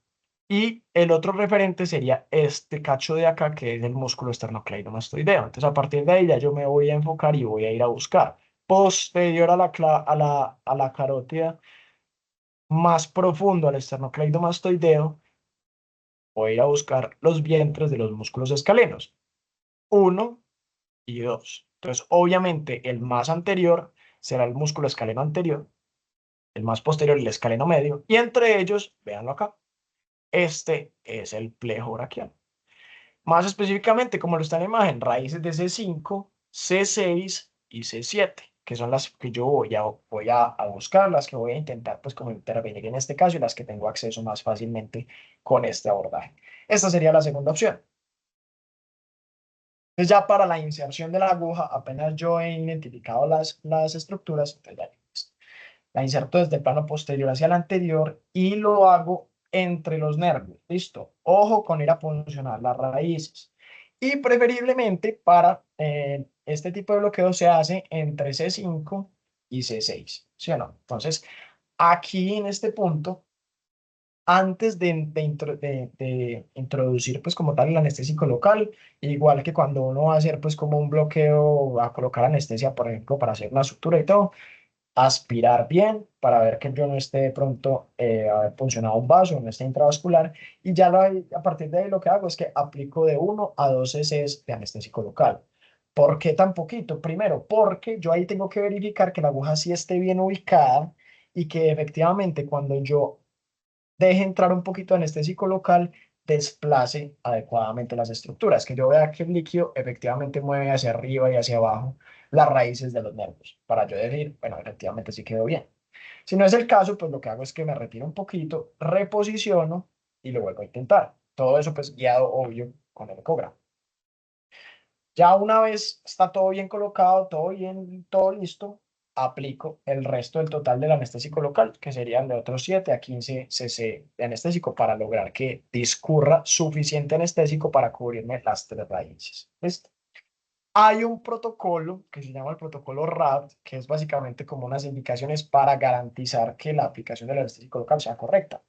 Y el otro referente sería este cacho de acá, que es el músculo esternocleidomastoideo. Entonces, a partir de ahí ya yo me voy a enfocar y voy a ir a buscar. Posterior a la carótida, más profundo al esternocleidomastoideo, voy a ir a buscar los vientres de los músculos escalenos. Uno y dos. Entonces, obviamente, el más anterior será el músculo escaleno anterior, el más posterior el escaleno medio, y entre ellos, véanlo acá, este es el plejo braquial. Más específicamente, como lo está en la imagen, raíces de C5, C6 y C7, que son las que yo voy a buscar, las que voy a intentar pues como intervenir en este caso y las que tengo acceso más fácilmente con este abordaje. Esta sería la segunda opción. Entonces ya para la inserción de la aguja, apenas yo he identificado las estructuras, entonces ya listo. La inserto desde el plano posterior hacia el anterior y lo hago entre los nervios. Listo. Ojo con ir a posicionar las raíces. Y preferiblemente para este tipo de bloqueo se hace entre C5 y C6. ¿Sí o no? Entonces, aquí en este punto, antes de introducir pues como tal el anestésico local, igual que cuando uno va a hacer pues como un bloqueo, a colocar anestesia, por ejemplo, para hacer una sutura y todo, aspirar bien para ver que yo no esté de pronto haber puncionado un vaso, no esté intravascular, y ya a partir de ahí lo que hago es que aplico de 1 a 2 cc de anestésico local. ¿Por qué tan poquito? Primero, porque yo ahí tengo que verificar que la aguja sí esté bien ubicada y que efectivamente cuando yo deje entrar un poquito de anestésico local, desplace adecuadamente las estructuras, que yo vea que el líquido efectivamente mueve hacia arriba y hacia abajo las raíces de los nervios, para yo decir, bueno, efectivamente sí quedó bien. Si no es el caso, pues lo que hago es que me retiro un poquito, reposiciono y lo vuelvo a intentar. Todo eso pues guiado, obvio, con el ecógrafo. Ya una vez está todo bien colocado, todo bien, todo listo, aplico el resto del total del anestésico local, que serían de otros 7 a 15 cc de anestésico para lograr que discurra suficiente anestésico para cubrirme las tres raíces. ¿Listo? Hay un protocolo que se llama el protocolo RAD, que es básicamente como unas indicaciones para garantizar que la aplicación del anestésico local sea correcta.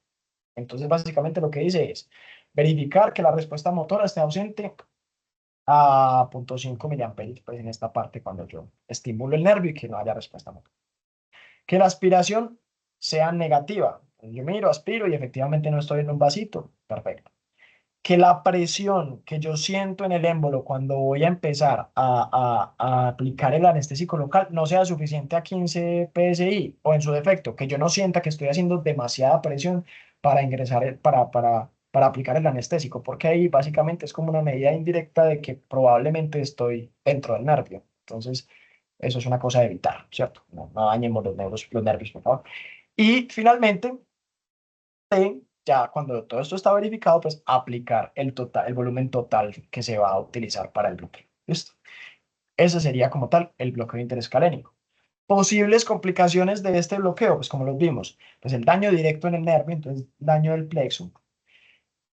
Entonces, básicamente lo que dice es verificar que la respuesta motora esté ausente a 0,5 miliamperios, pues en esta parte cuando yo estimulo el nervio y que no haya respuesta motora. Que la aspiración sea negativa. Yo miro, aspiro y efectivamente no estoy en un vasito. Perfecto. Que la presión que yo siento en el émbolo cuando voy a empezar a aplicar el anestésico local no sea suficiente a 15 psi o en su defecto, que yo no sienta que estoy haciendo demasiada presión para ingresar, para aplicar el anestésico, porque ahí básicamente es como una medida indirecta de que probablemente estoy dentro del nervio. Entonces, eso es una cosa de evitar, ¿cierto? No dañemos los nervios, por favor. Y finalmente, ya cuando todo esto está verificado, pues aplicar el volumen total que se va a utilizar para el bloqueo. ¿Listo? Ese sería como tal el bloqueo interescalénico. Posibles complicaciones de este bloqueo, pues como los vimos, pues el daño directo en el nervio, entonces daño del plexo.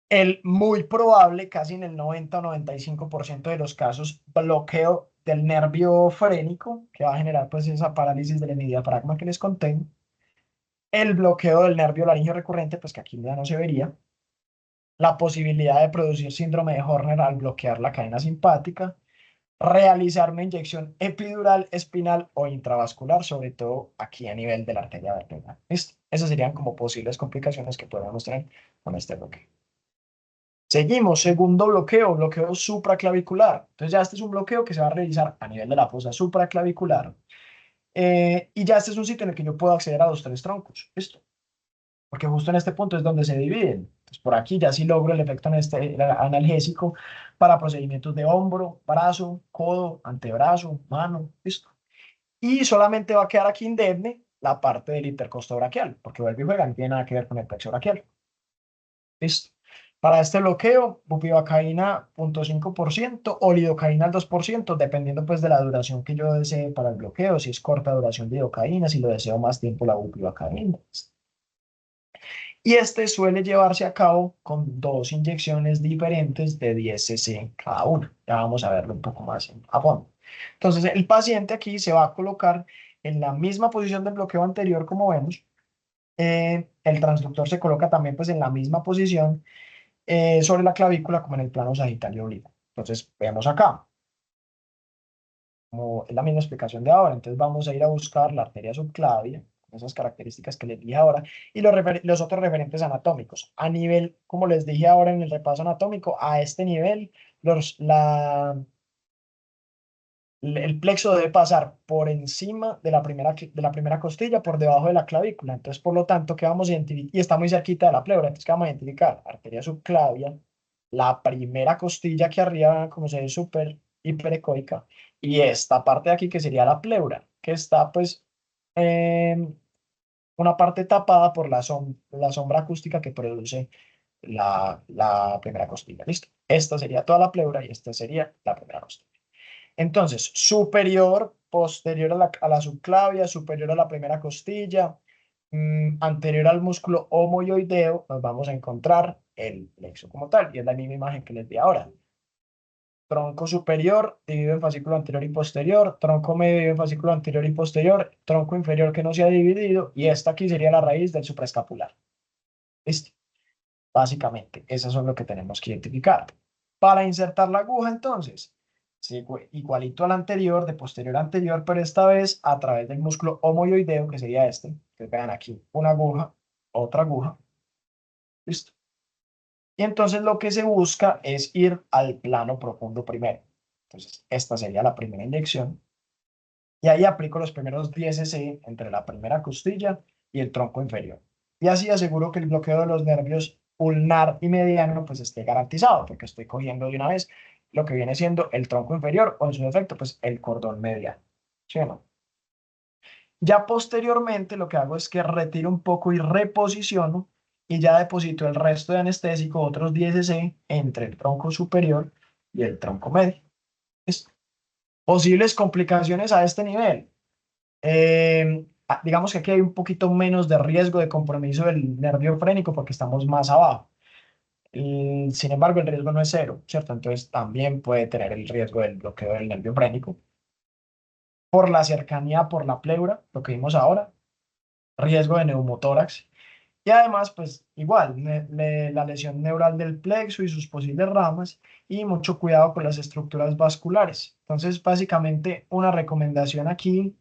El muy probable, casi en el 90 o 95% de los casos, bloqueo del nervio frénico, que va a generar pues esa parálisis del hemidiafragma que les conté. El bloqueo del nervio laringio recurrente, pues que aquí ya no se vería. La posibilidad de producir síndrome de Horner al bloquear la cadena simpática, realizar una inyección epidural, espinal o intravascular, sobre todo aquí a nivel de la arteria vertebral. ¿Listo? Esas serían como posibles complicaciones que podemos tener con este bloqueo. Seguimos, segundo bloqueo, bloqueo supraclavicular. Entonces ya este es un bloqueo que se va a realizar a nivel de la fosa supraclavicular. Y ya este es un sitio en el que yo puedo acceder a los tres troncos. ¿Listo? Porque justo en este punto es donde se dividen. Entonces, por aquí ya sí logro el efecto analgésico para procedimientos de hombro, brazo, codo, antebrazo, mano, listo. Y solamente va a quedar aquí indemne la parte del intercosto braquial, porque vuelve y juega, no tiene nada que ver con el plexo braquial. Listo. Para este bloqueo, bupivacaína 0,5% o lidocaína al 2%, dependiendo pues de la duración que yo desee para el bloqueo, si es corta duración de lidocaína, si lo deseo más tiempo la bupivacaína. Y este suele llevarse a cabo con dos inyecciones diferentes de 10 cc cada una. Ya vamos a verlo un poco más a fondo. Entonces, el paciente aquí se va a colocar en la misma posición del bloqueo anterior, como vemos. El transductor se coloca también pues en la misma posición sobre la clavícula como en el plano sagital y oblicuo. Entonces, vemos acá, como es la misma explicación de ahora. Entonces, vamos a ir a buscar la arteria subclavia, con esas características que les dije ahora, y los otros referentes anatómicos. A nivel, como les dije ahora en el repaso anatómico, a este nivel, el plexo debe pasar por encima de la primera costilla, por debajo de la clavícula. Entonces, por lo tanto, ¿qué vamos a identificar? Y está muy cerquita de la pleura. Entonces, ¿qué vamos a identificar? Arteria subclavia, la primera costilla aquí arriba, como se ve, súper hiperecoica, y esta parte de aquí que sería la pleura, que está pues en una parte tapada por la sombra acústica que produce la primera costilla. ¿Listo? Esta sería toda la pleura y esta sería la primera costilla. Entonces, superior, posterior a la subclavia, superior a la primera costilla, anterior al músculo homoioideo, nos vamos a encontrar el plexo como tal, y es la misma imagen que les di ahora. Tronco superior dividido en fascículo anterior y posterior, tronco medio dividido en fascículo anterior y posterior, tronco inferior que no se ha dividido, y esta aquí sería la raíz del supraescapular. ¿Listo? Básicamente, eso es lo que tenemos que identificar. Para insertar la aguja, entonces, sí, igualito al anterior, de posterior a anterior, pero esta vez a través del músculo homoioideo, que sería este. Que vean aquí, una aguja, otra aguja. Listo. Y entonces lo que se busca es ir al plano profundo primero. Entonces, esta sería la primera inyección. Y ahí aplico los primeros 10 cc entre la primera costilla y el tronco inferior. Y así aseguro que el bloqueo de los nervios ulnar y mediano pues esté garantizado, porque estoy cogiendo de una vez lo que viene siendo el tronco inferior o en su defecto pues el cordón mediano. ¿Sí o no? Ya posteriormente lo que hago es que retiro un poco y reposiciono y ya deposito el resto de anestésico, otros 10 cc, entre el tronco superior y el tronco medio. ¿Listo? Posibles complicaciones a este nivel. Digamos que aquí hay un poquito menos de riesgo de compromiso del nervio frénico porque estamos más abajo. Sin embargo, el riesgo no es cero, ¿cierto? Entonces también puede tener el riesgo del bloqueo del nervio frénico. Por la cercanía, por la pleura, lo que vimos ahora, riesgo de neumotórax. Y además, pues igual, la lesión neural del plexo y sus posibles ramas y mucho cuidado con las estructuras vasculares. Entonces, básicamente, una recomendación aquí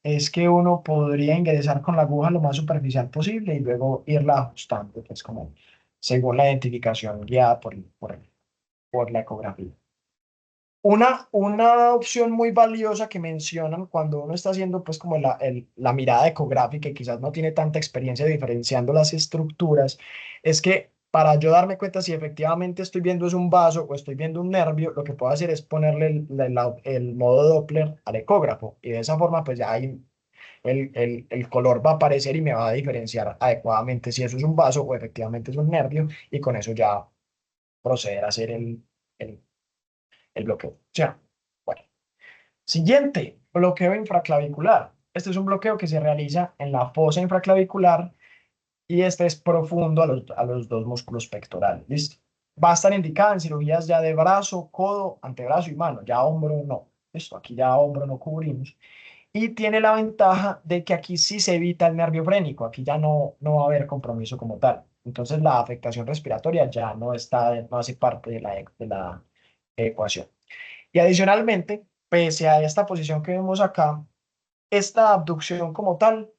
es que uno podría ingresar con la aguja lo más superficial posible y luego irla ajustando, pues como según la identificación guiada por la ecografía. Una opción muy valiosa que mencionan cuando uno está haciendo pues como la mirada ecográfica y quizás no tiene tanta experiencia diferenciando las estructuras, es que para yo darme cuenta si efectivamente estoy viendo es un vaso o estoy viendo un nervio, lo que puedo hacer es ponerle el modo Doppler al ecógrafo y de esa forma pues ya ahí el color va a aparecer y me va a diferenciar adecuadamente si eso es un vaso o efectivamente es un nervio y con eso ya proceder a hacer el el bloqueo. O sea, bueno. Siguiente, bloqueo infraclavicular. Este es un bloqueo que se realiza en la fosa infraclavicular y este es profundo a los dos músculos pectorales. ¿Listo? Va a estar indicada en cirugías ya de brazo, codo, antebrazo y mano. Ya hombro no. Esto aquí ya hombro no cubrimos. Y tiene la ventaja de que aquí sí se evita el nervio frénico. Aquí ya no va a haber compromiso como tal. Entonces la afectación respiratoria ya no hace parte de la ecuación. Y adicionalmente, pese a esta posición que vemos acá, esta abducción como tal,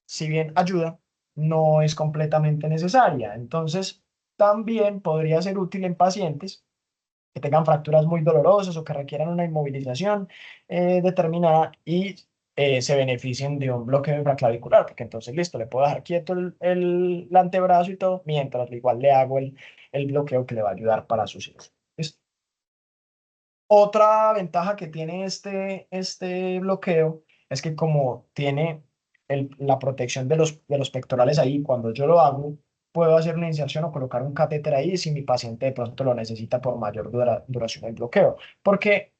si bien ayuda, no es completamente necesaria. Entonces, también podría ser útil en pacientes que tengan fracturas muy dolorosas o que requieran una inmovilización determinada y se beneficien de un bloqueo infraclavicular, porque entonces, listo, le puedo dejar quieto el antebrazo y todo, mientras igual le hago el bloqueo que le va a ayudar para su cirugía. ¿Listo? Otra ventaja que tiene este bloqueo es que como tiene la protección de los pectorales ahí, cuando yo lo hago, puedo hacer una inserción o colocar un catéter ahí si mi paciente de pronto lo necesita por mayor duración del bloqueo. Porque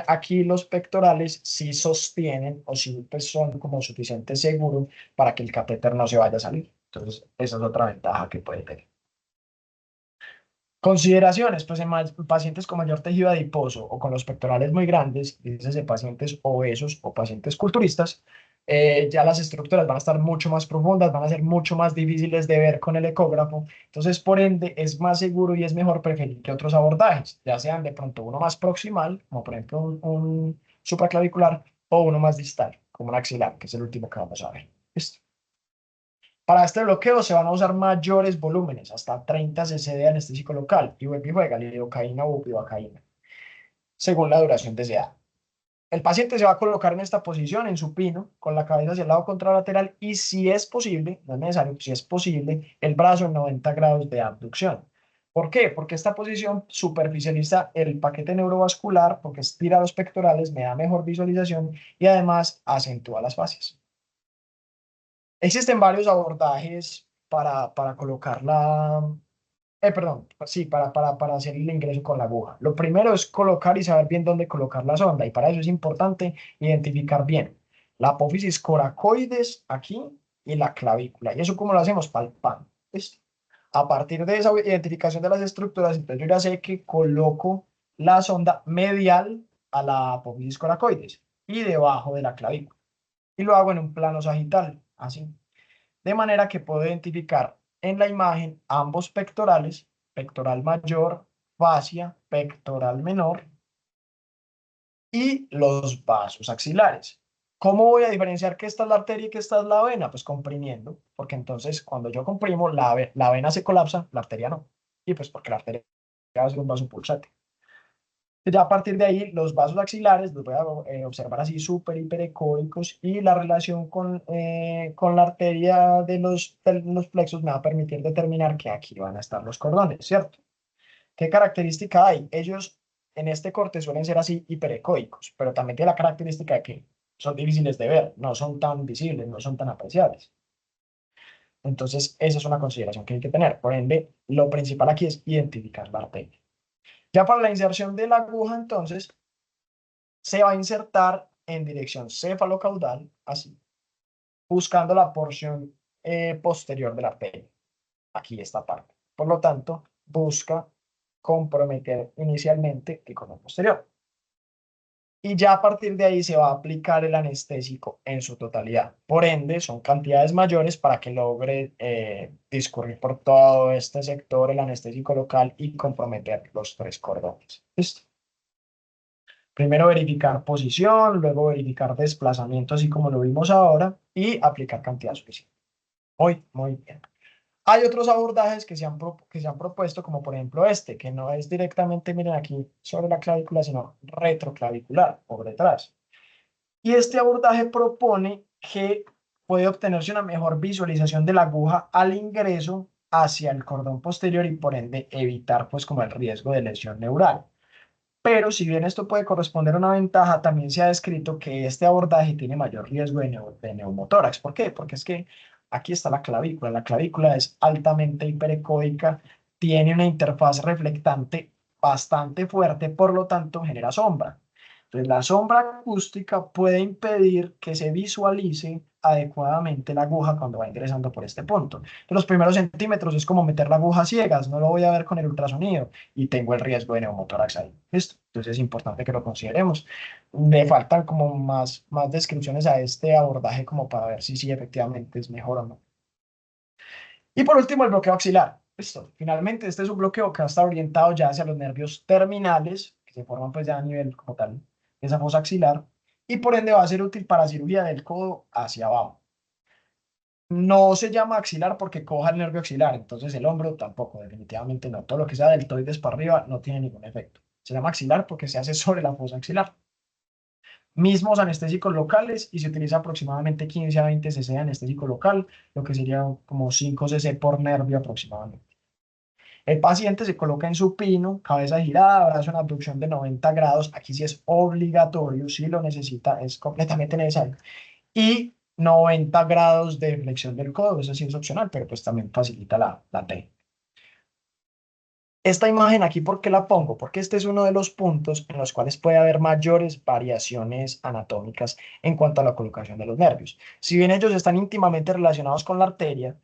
aquí los pectorales sí sostienen o sí pues, son como suficiente seguros para que el catéter no se vaya a salir. Entonces, esa es otra ventaja que puede tener. Consideraciones, pues en pacientes con mayor tejido adiposo o con los pectorales muy grandes, dígase pacientes obesos o pacientes culturistas, ya las estructuras van a estar mucho más profundas, van a ser mucho más difíciles de ver con el ecógrafo. Entonces, por ende, es más seguro y es mejor preferir que otros abordajes, ya sean de pronto uno más proximal, como por ejemplo un supraclavicular, o uno más distal, como un axilar, que es el último que vamos a ver. ¿Listo? Para este bloqueo se van a usar mayores volúmenes, hasta 30 cc de anestésico local, y vuelve y juega lidocaína o bupivacaína, según la duración deseada. El paciente se va a colocar en esta posición, en supino, con la cabeza hacia el lado contralateral y si es posible, no es necesario, si es posible, el brazo en 90 grados de abducción. ¿Por qué? Porque esta posición superficializa el paquete neurovascular, porque estira los pectorales, me da mejor visualización y además acentúa las fascias. Existen varios abordajes para colocar perdón, sí, para hacer el ingreso con la aguja. Lo primero es colocar y saber bien dónde colocar la sonda, y para eso es importante identificar bien la apófisis coracoides aquí y la clavícula. ¿Y eso cómo lo hacemos? Palpando. ¿Listo? A partir de esa identificación de las estructuras, entonces yo ya sé que coloco la sonda medial a la apófisis coracoides y debajo de la clavícula. Y lo hago en un plano sagital, así. De manera que puedo identificar en la imagen ambos pectorales, pectoral mayor, fascia, pectoral menor y los vasos axilares. ¿Cómo voy a diferenciar que esta es la arteria y que esta es la vena? Pues comprimiendo, porque entonces cuando yo comprimo, la vena se colapsa, la arteria no. Y pues porque la arteria va a ser un vaso pulsante. Ya a partir de ahí, los vasos axilares los voy a observar así súper hiperecóicos y la relación con la arteria de los plexos me va a permitir determinar que aquí van a estar los cordones, ¿cierto? ¿Qué característica hay? Ellos en este corte suelen ser así hiperecóicos, pero también tiene la característica de que son difíciles de ver, no son tan visibles, no son tan apreciables. Entonces, esa es una consideración que hay que tener. Por ende, lo principal aquí es identificar la arteria. Ya para la inserción de la aguja, entonces, se va a insertar en dirección cefalocaudal, así, buscando la porción posterior de la arteria, aquí esta parte. Por lo tanto, busca comprometer inicialmente el cordón posterior. Y ya a partir de ahí se va a aplicar el anestésico en su totalidad. Por ende, son cantidades mayores para que logre discurrir por todo este sector el anestésico local y comprometer los tres cordones. ¿Listo? Primero verificar posición, luego verificar desplazamiento, así como lo vimos ahora, y aplicar cantidad suficiente. Muy, muy bien. Hay otros abordajes que se han propuesto, como por ejemplo este, que no es directamente, miren aquí, sobre la clavícula, sino retroclavicular, por detrás. Y este abordaje propone que puede obtenerse una mejor visualización de la aguja al ingreso hacia el cordón posterior y por ende evitar pues como el riesgo de lesión neural. Pero si bien esto puede corresponder a una ventaja, también se ha descrito que este abordaje tiene mayor riesgo de neumotórax. ¿Por qué? Porque es que aquí está la clavícula. La clavícula es altamente hiperecóica, tiene una interfaz reflectante bastante fuerte, por lo tanto genera sombra. Entonces, la sombra acústica puede impedir que se visualice adecuadamente la aguja cuando va ingresando por este punto. Entonces, los primeros centímetros es como meter la aguja a ciegas, no lo voy a ver con el ultrasonido y tengo el riesgo de neumotórax ahí. ¿Listo? Entonces es importante que lo consideremos. Le faltan como más descripciones a este abordaje como para ver si sí efectivamente es mejor o no. Y por último, el bloqueo axilar. Listo. Finalmente, este es un bloqueo que va a estar orientado ya hacia los nervios terminales, que se forman pues ya a nivel como tal de esa fosa axilar, y por ende va a ser útil para cirugía del codo hacia abajo. No se llama axilar porque coja el nervio axilar, entonces el hombro tampoco, definitivamente no. Todo lo que sea deltoides para arriba no tiene ningún efecto. Se llama axilar porque se hace sobre la fosa axilar. Mismos anestésicos locales y se utiliza aproximadamente 15 a 20 cc de anestésico local, lo que sería como 5 cc por nervio aproximadamente. El paciente se coloca en supino, cabeza girada, brazo en abducción de 90 grados. Aquí sí es obligatorio, si lo necesita, es completamente necesario. Y 90 grados de flexión del codo, eso sí es opcional, pero pues también facilita la técnica. Esta imagen aquí, ¿por qué la pongo? Porque este es uno de los puntos en los cuales puede haber mayores variaciones anatómicas en cuanto a la colocación de los nervios. Si bien ellos están íntimamente relacionados con la arteria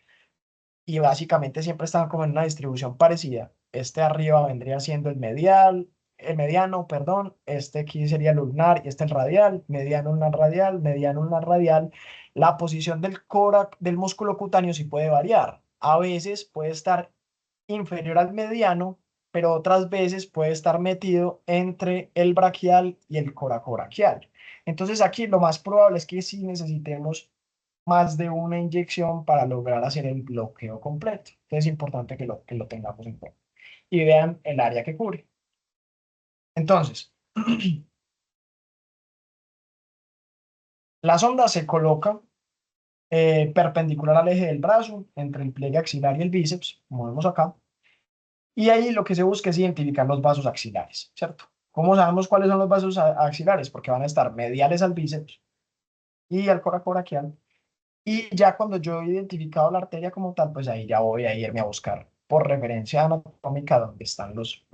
y básicamente siempre están como en una distribución parecida, este arriba vendría siendo el mediano, perdón, este aquí sería el ulnar y este el radial, mediano ulnar radial, mediano ulnar radial. La posición del músculo cutáneo sí puede variar. A veces puede estar inferior al mediano, pero otras veces puede estar metido entre el braquial y el coracobraquial. Entonces aquí lo más probable es que sí necesitemos más de una inyección para lograr hacer el bloqueo completo. Entonces es importante que lo tengamos en cuenta. Y vean el área que cubre. Entonces, la sonda se coloca perpendicular al eje del brazo, entre el pliegue axilar y el bíceps, como vemos acá. Y ahí lo que se busca es identificar los vasos axilares, ¿cierto? ¿Cómo sabemos cuáles son los vasos axilares? Porque van a estar mediales al bíceps y al coracoraquial. Y ya cuando yo he identificado la arteria como tal, pues ahí ya voy a irme a buscar por referencia anatómica dónde están los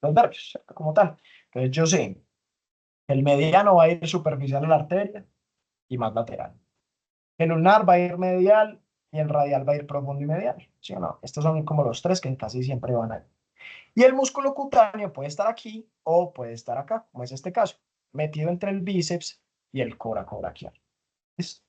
nervios, ¿cierto? Como tal. Entonces yo sé, el mediano va a ir superficial a la arteria y más lateral. El ulnar va a ir medial y el radial va a ir profundo y medial. ¿Sí o no? Estos son como los tres que casi siempre van a ir. Y el músculo cutáneo puede estar aquí o puede estar acá, como es este caso, metido entre el bíceps y el coracobraquial. ¿Listo?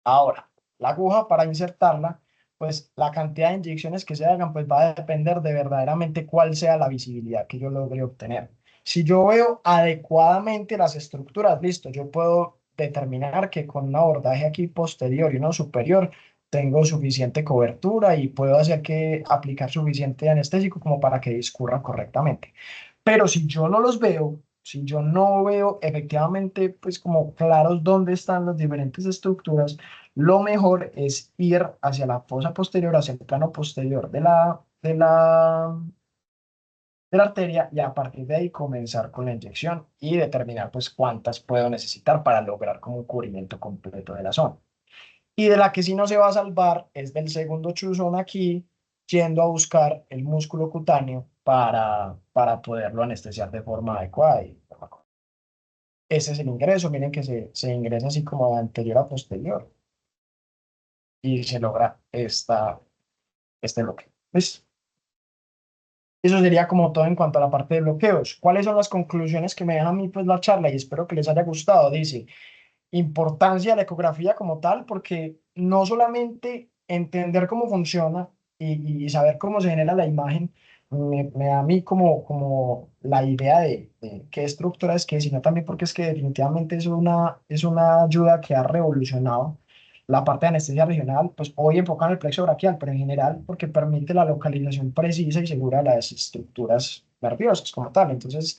Ahora, la aguja para insertarla, pues la cantidad de inyecciones que se hagan, pues va a depender de verdaderamente cuál sea la visibilidad que yo logre obtener. Si yo veo adecuadamente las estructuras, listo, yo puedo determinar que con un abordaje aquí posterior y uno superior tengo suficiente cobertura y puedo hacer que aplicar suficiente anestésico como para que discurra correctamente. Pero si yo no los veo, si yo no veo efectivamente, pues como claros dónde están las diferentes estructuras, lo mejor es ir hacia la fosa posterior, hacia el plano posterior de la arteria y a partir de ahí comenzar con la inyección y determinar pues cuántas puedo necesitar para lograr como un cubrimiento completo de la zona. Y de la que sí no se va a salvar es del segundo chuzón aquí, yendo a buscar el músculo cutáneo para poderlo anestesiar de forma adecuada y de forma correcta. Ese es el ingreso, miren que se ingresa así como de anterior a posterior y se logra este bloqueo. Pues eso sería como todo en cuanto a la parte de bloqueos. ¿Cuáles son las conclusiones que me deja a mí pues la charla? Y espero que les haya gustado. Dice, importancia de la ecografía como tal, porque no solamente entender cómo funciona y saber cómo se genera la imagen, me da a mí como la idea de qué estructura es qué, sino también porque es que definitivamente es una ayuda que ha revolucionado la parte de anestesia regional, pues hoy enfocada en el plexo braquial, pero en general porque permite la localización precisa y segura de las estructuras nerviosas como tal. Entonces,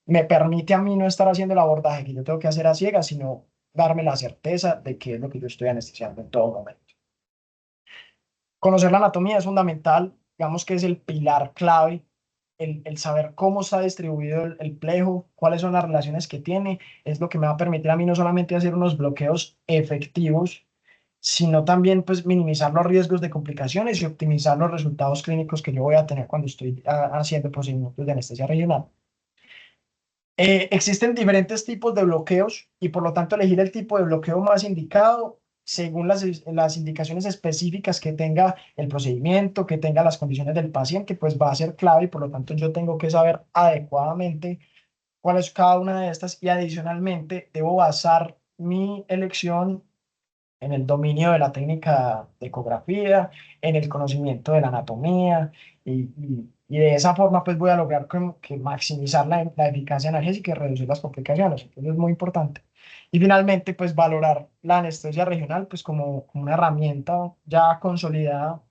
me permite a mí no estar haciendo el abordaje que yo tengo que hacer a ciegas, sino darme la certeza de qué es lo que yo estoy anestesiando en todo momento. Conocer la anatomía es fundamental, digamos que es el pilar clave, el saber cómo está distribuido el plejo, cuáles son las relaciones que tiene, es lo que me va a permitir a mí no solamente hacer unos bloqueos efectivos, sino también pues minimizar los riesgos de complicaciones y optimizar los resultados clínicos que yo voy a tener cuando estoy haciendo procedimientos de anestesia regional. Existen diferentes tipos de bloqueos y por lo tanto elegir el tipo de bloqueo más indicado según las indicaciones específicas que tenga el procedimiento, que tenga las condiciones del paciente, pues va a ser clave y por lo tanto yo tengo que saber adecuadamente cuál es cada una de estas y adicionalmente debo basar mi elección en el dominio de la técnica de ecografía, en el conocimiento de la anatomía y de esa forma pues voy a lograr como que maximizar la eficacia analgésica y reducir las complicaciones. Entonces es muy importante. Y finalmente pues valorar la anestesia regional pues como una herramienta ya consolidada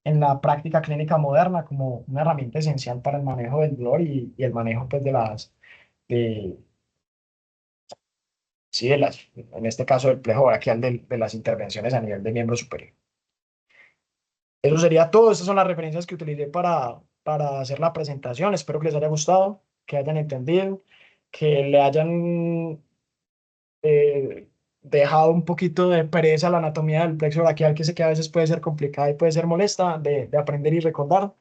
en la práctica clínica moderna como una herramienta esencial para el manejo del dolor y el manejo pues, de, sí, en este caso del plejo braquial de las intervenciones a nivel de miembro superior. Eso sería todo. Estas son las referencias que utilicé para hacer la presentación. Espero que les haya gustado, que hayan entendido, que le hayan dejado un poquito de pereza a la anatomía del plexo braquial, que sé que a veces puede ser complicada y puede ser molesta de aprender y recordar.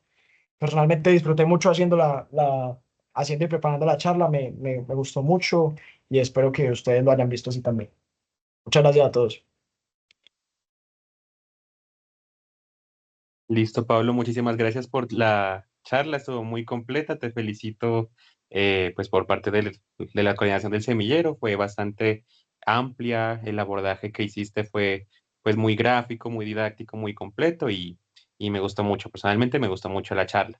Personalmente disfruté mucho haciendo y preparando la charla, me gustó mucho y espero que ustedes lo hayan visto así también. Muchas gracias a todos. Listo, Pablo, muchísimas gracias por la charla, estuvo muy completa, te felicito pues por parte de la coordinación del semillero, fue bastante amplia, el abordaje que hiciste fue pues muy gráfico, muy didáctico, muy completo y me gustó mucho, personalmente me gustó mucho la charla.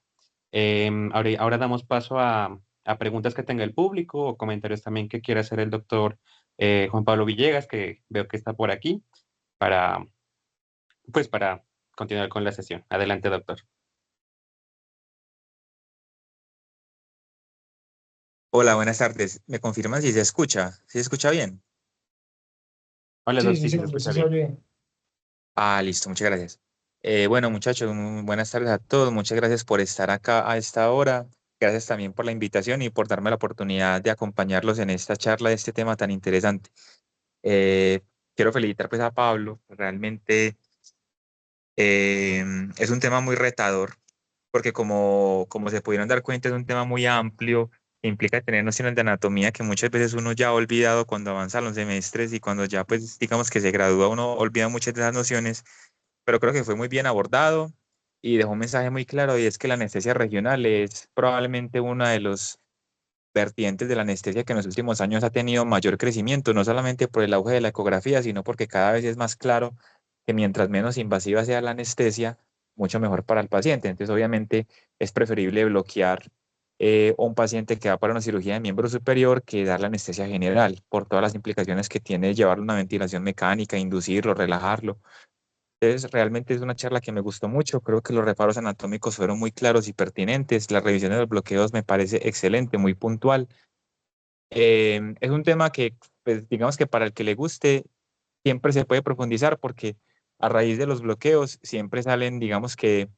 Ahora damos paso a preguntas que tenga el público o comentarios también que quiera hacer el doctor Juan Pablo Villegas, que veo que está por aquí, para, pues para continuar con la sesión. Adelante, doctor. Hola, buenas tardes. ¿Me confirman si se escucha? ¿Sí se escucha bien? Hola, Sí, Doc, sí, sí, sí, sí, se escucha sí se bien. oye bien. Ah, listo, muchas gracias. Bueno, muchachos, muy buenas tardes a todos. Muchas gracias por estar acá a esta hora. Gracias también por la invitación y por darme la oportunidad de acompañarlos en esta charla de este tema tan interesante. Eh, Quiero felicitar pues a Pablo. Realmente eh, es un tema muy retador porque como se pudieron dar cuenta es un tema muy amplio que implica tener nociones de anatomía que muchas veces uno ya ha olvidado cuando avanza los semestres y cuando ya pues digamos que se gradúa uno olvida muchas de esas nociones, pero creo que fue muy bien abordado y dejó un mensaje muy claro y es que la anestesia regional es probablemente una de los vertientes de la anestesia que en los últimos años ha tenido mayor crecimiento, no solamente por el auge de la ecografía, sino porque cada vez es más claro que mientras menos invasiva sea la anestesia, mucho mejor para el paciente. Entonces, obviamente, es preferible bloquear a un paciente que va para una cirugía de miembro superior que dar la anestesia general, por todas las implicaciones que tiene llevarlo a una ventilación mecánica, inducirlo, relajarlo. Entonces, realmente es una charla que me gustó mucho. Creo que los reparos anatómicos fueron muy claros y pertinentes. La revisión de los bloqueos me parece excelente, muy puntual. Es un tema que, pues, digamos que para el que le guste, siempre se puede profundizar porque a raíz de los bloqueos siempre salen, digamos que,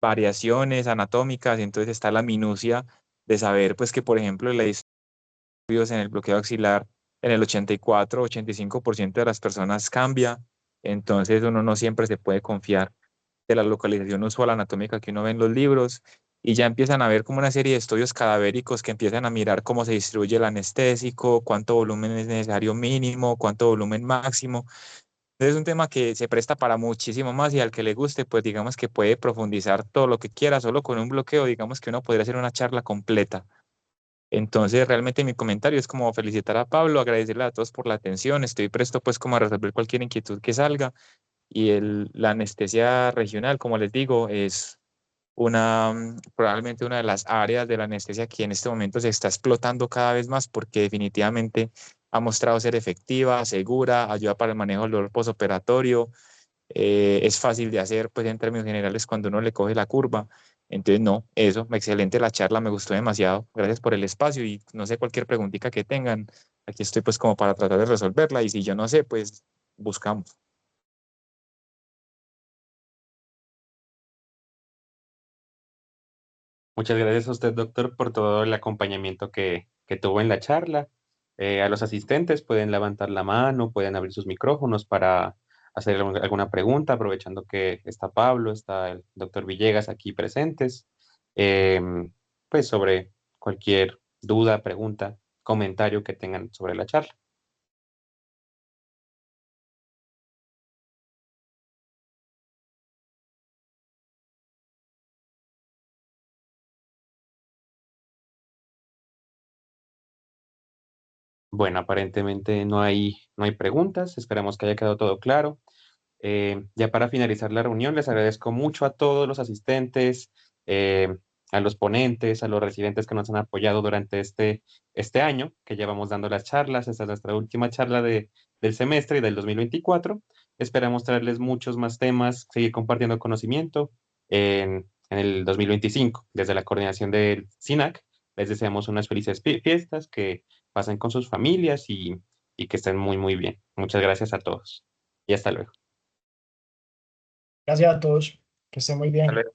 variaciones anatómicas. Entonces está la minucia de saber, pues, que, por ejemplo, la estudios en el bloqueo axilar en el 84-85% de las personas cambia. Entonces uno no siempre se puede confiar de la localización usual anatómica que uno ve en los libros y ya empiezan a ver como una serie de estudios cadavéricos que empiezan a mirar cómo se distribuye el anestésico, cuánto volumen es necesario mínimo, cuánto volumen máximo. Entonces es un tema que se presta para muchísimo más y al que le guste, pues digamos que puede profundizar todo lo que quiera, solo con un bloqueo, digamos que uno podría hacer una charla completa. Entonces, realmente mi comentario es como felicitar a Pablo, agradecerle a todos por la atención, estoy presto pues como a resolver cualquier inquietud que salga y la anestesia regional, como les digo, es probablemente una de las áreas de la anestesia que en este momento se está explotando cada vez más porque definitivamente ha mostrado ser efectiva, segura, ayuda para el manejo del dolor posoperatorio, es fácil de hacer, pues en términos generales, cuando uno le coge la curva. Entonces, no, eso, excelente la charla, me gustó demasiado. Gracias por el espacio y no sé, cualquier preguntita que tengan, aquí estoy pues como para tratar de resolverla y si yo no sé, pues buscamos. Muchas gracias a usted, doctor, por todo el acompañamiento que tuvo en la charla. A los asistentes pueden levantar la mano, pueden abrir sus micrófonos para hacer alguna pregunta, aprovechando que está Pablo, está el doctor Villegas aquí presentes, pues sobre cualquier duda, pregunta, comentario que tengan sobre la charla. Bueno, aparentemente no hay preguntas, esperamos que haya quedado todo claro. Ya para finalizar la reunión, les agradezco mucho a todos los asistentes, a los ponentes, a los residentes que nos han apoyado durante este año que llevamos dando las charlas. Esta es nuestra última charla del semestre y del 2024. Esperamos traerles muchos más temas, seguir compartiendo conocimiento en el 2025. Desde la coordinación del SINAC, les deseamos unas felices fiestas, que pasen con sus familias y que estén muy, muy bien. Muchas gracias a todos y hasta luego. Gracias a todos, que estén muy Hasta bien. luego.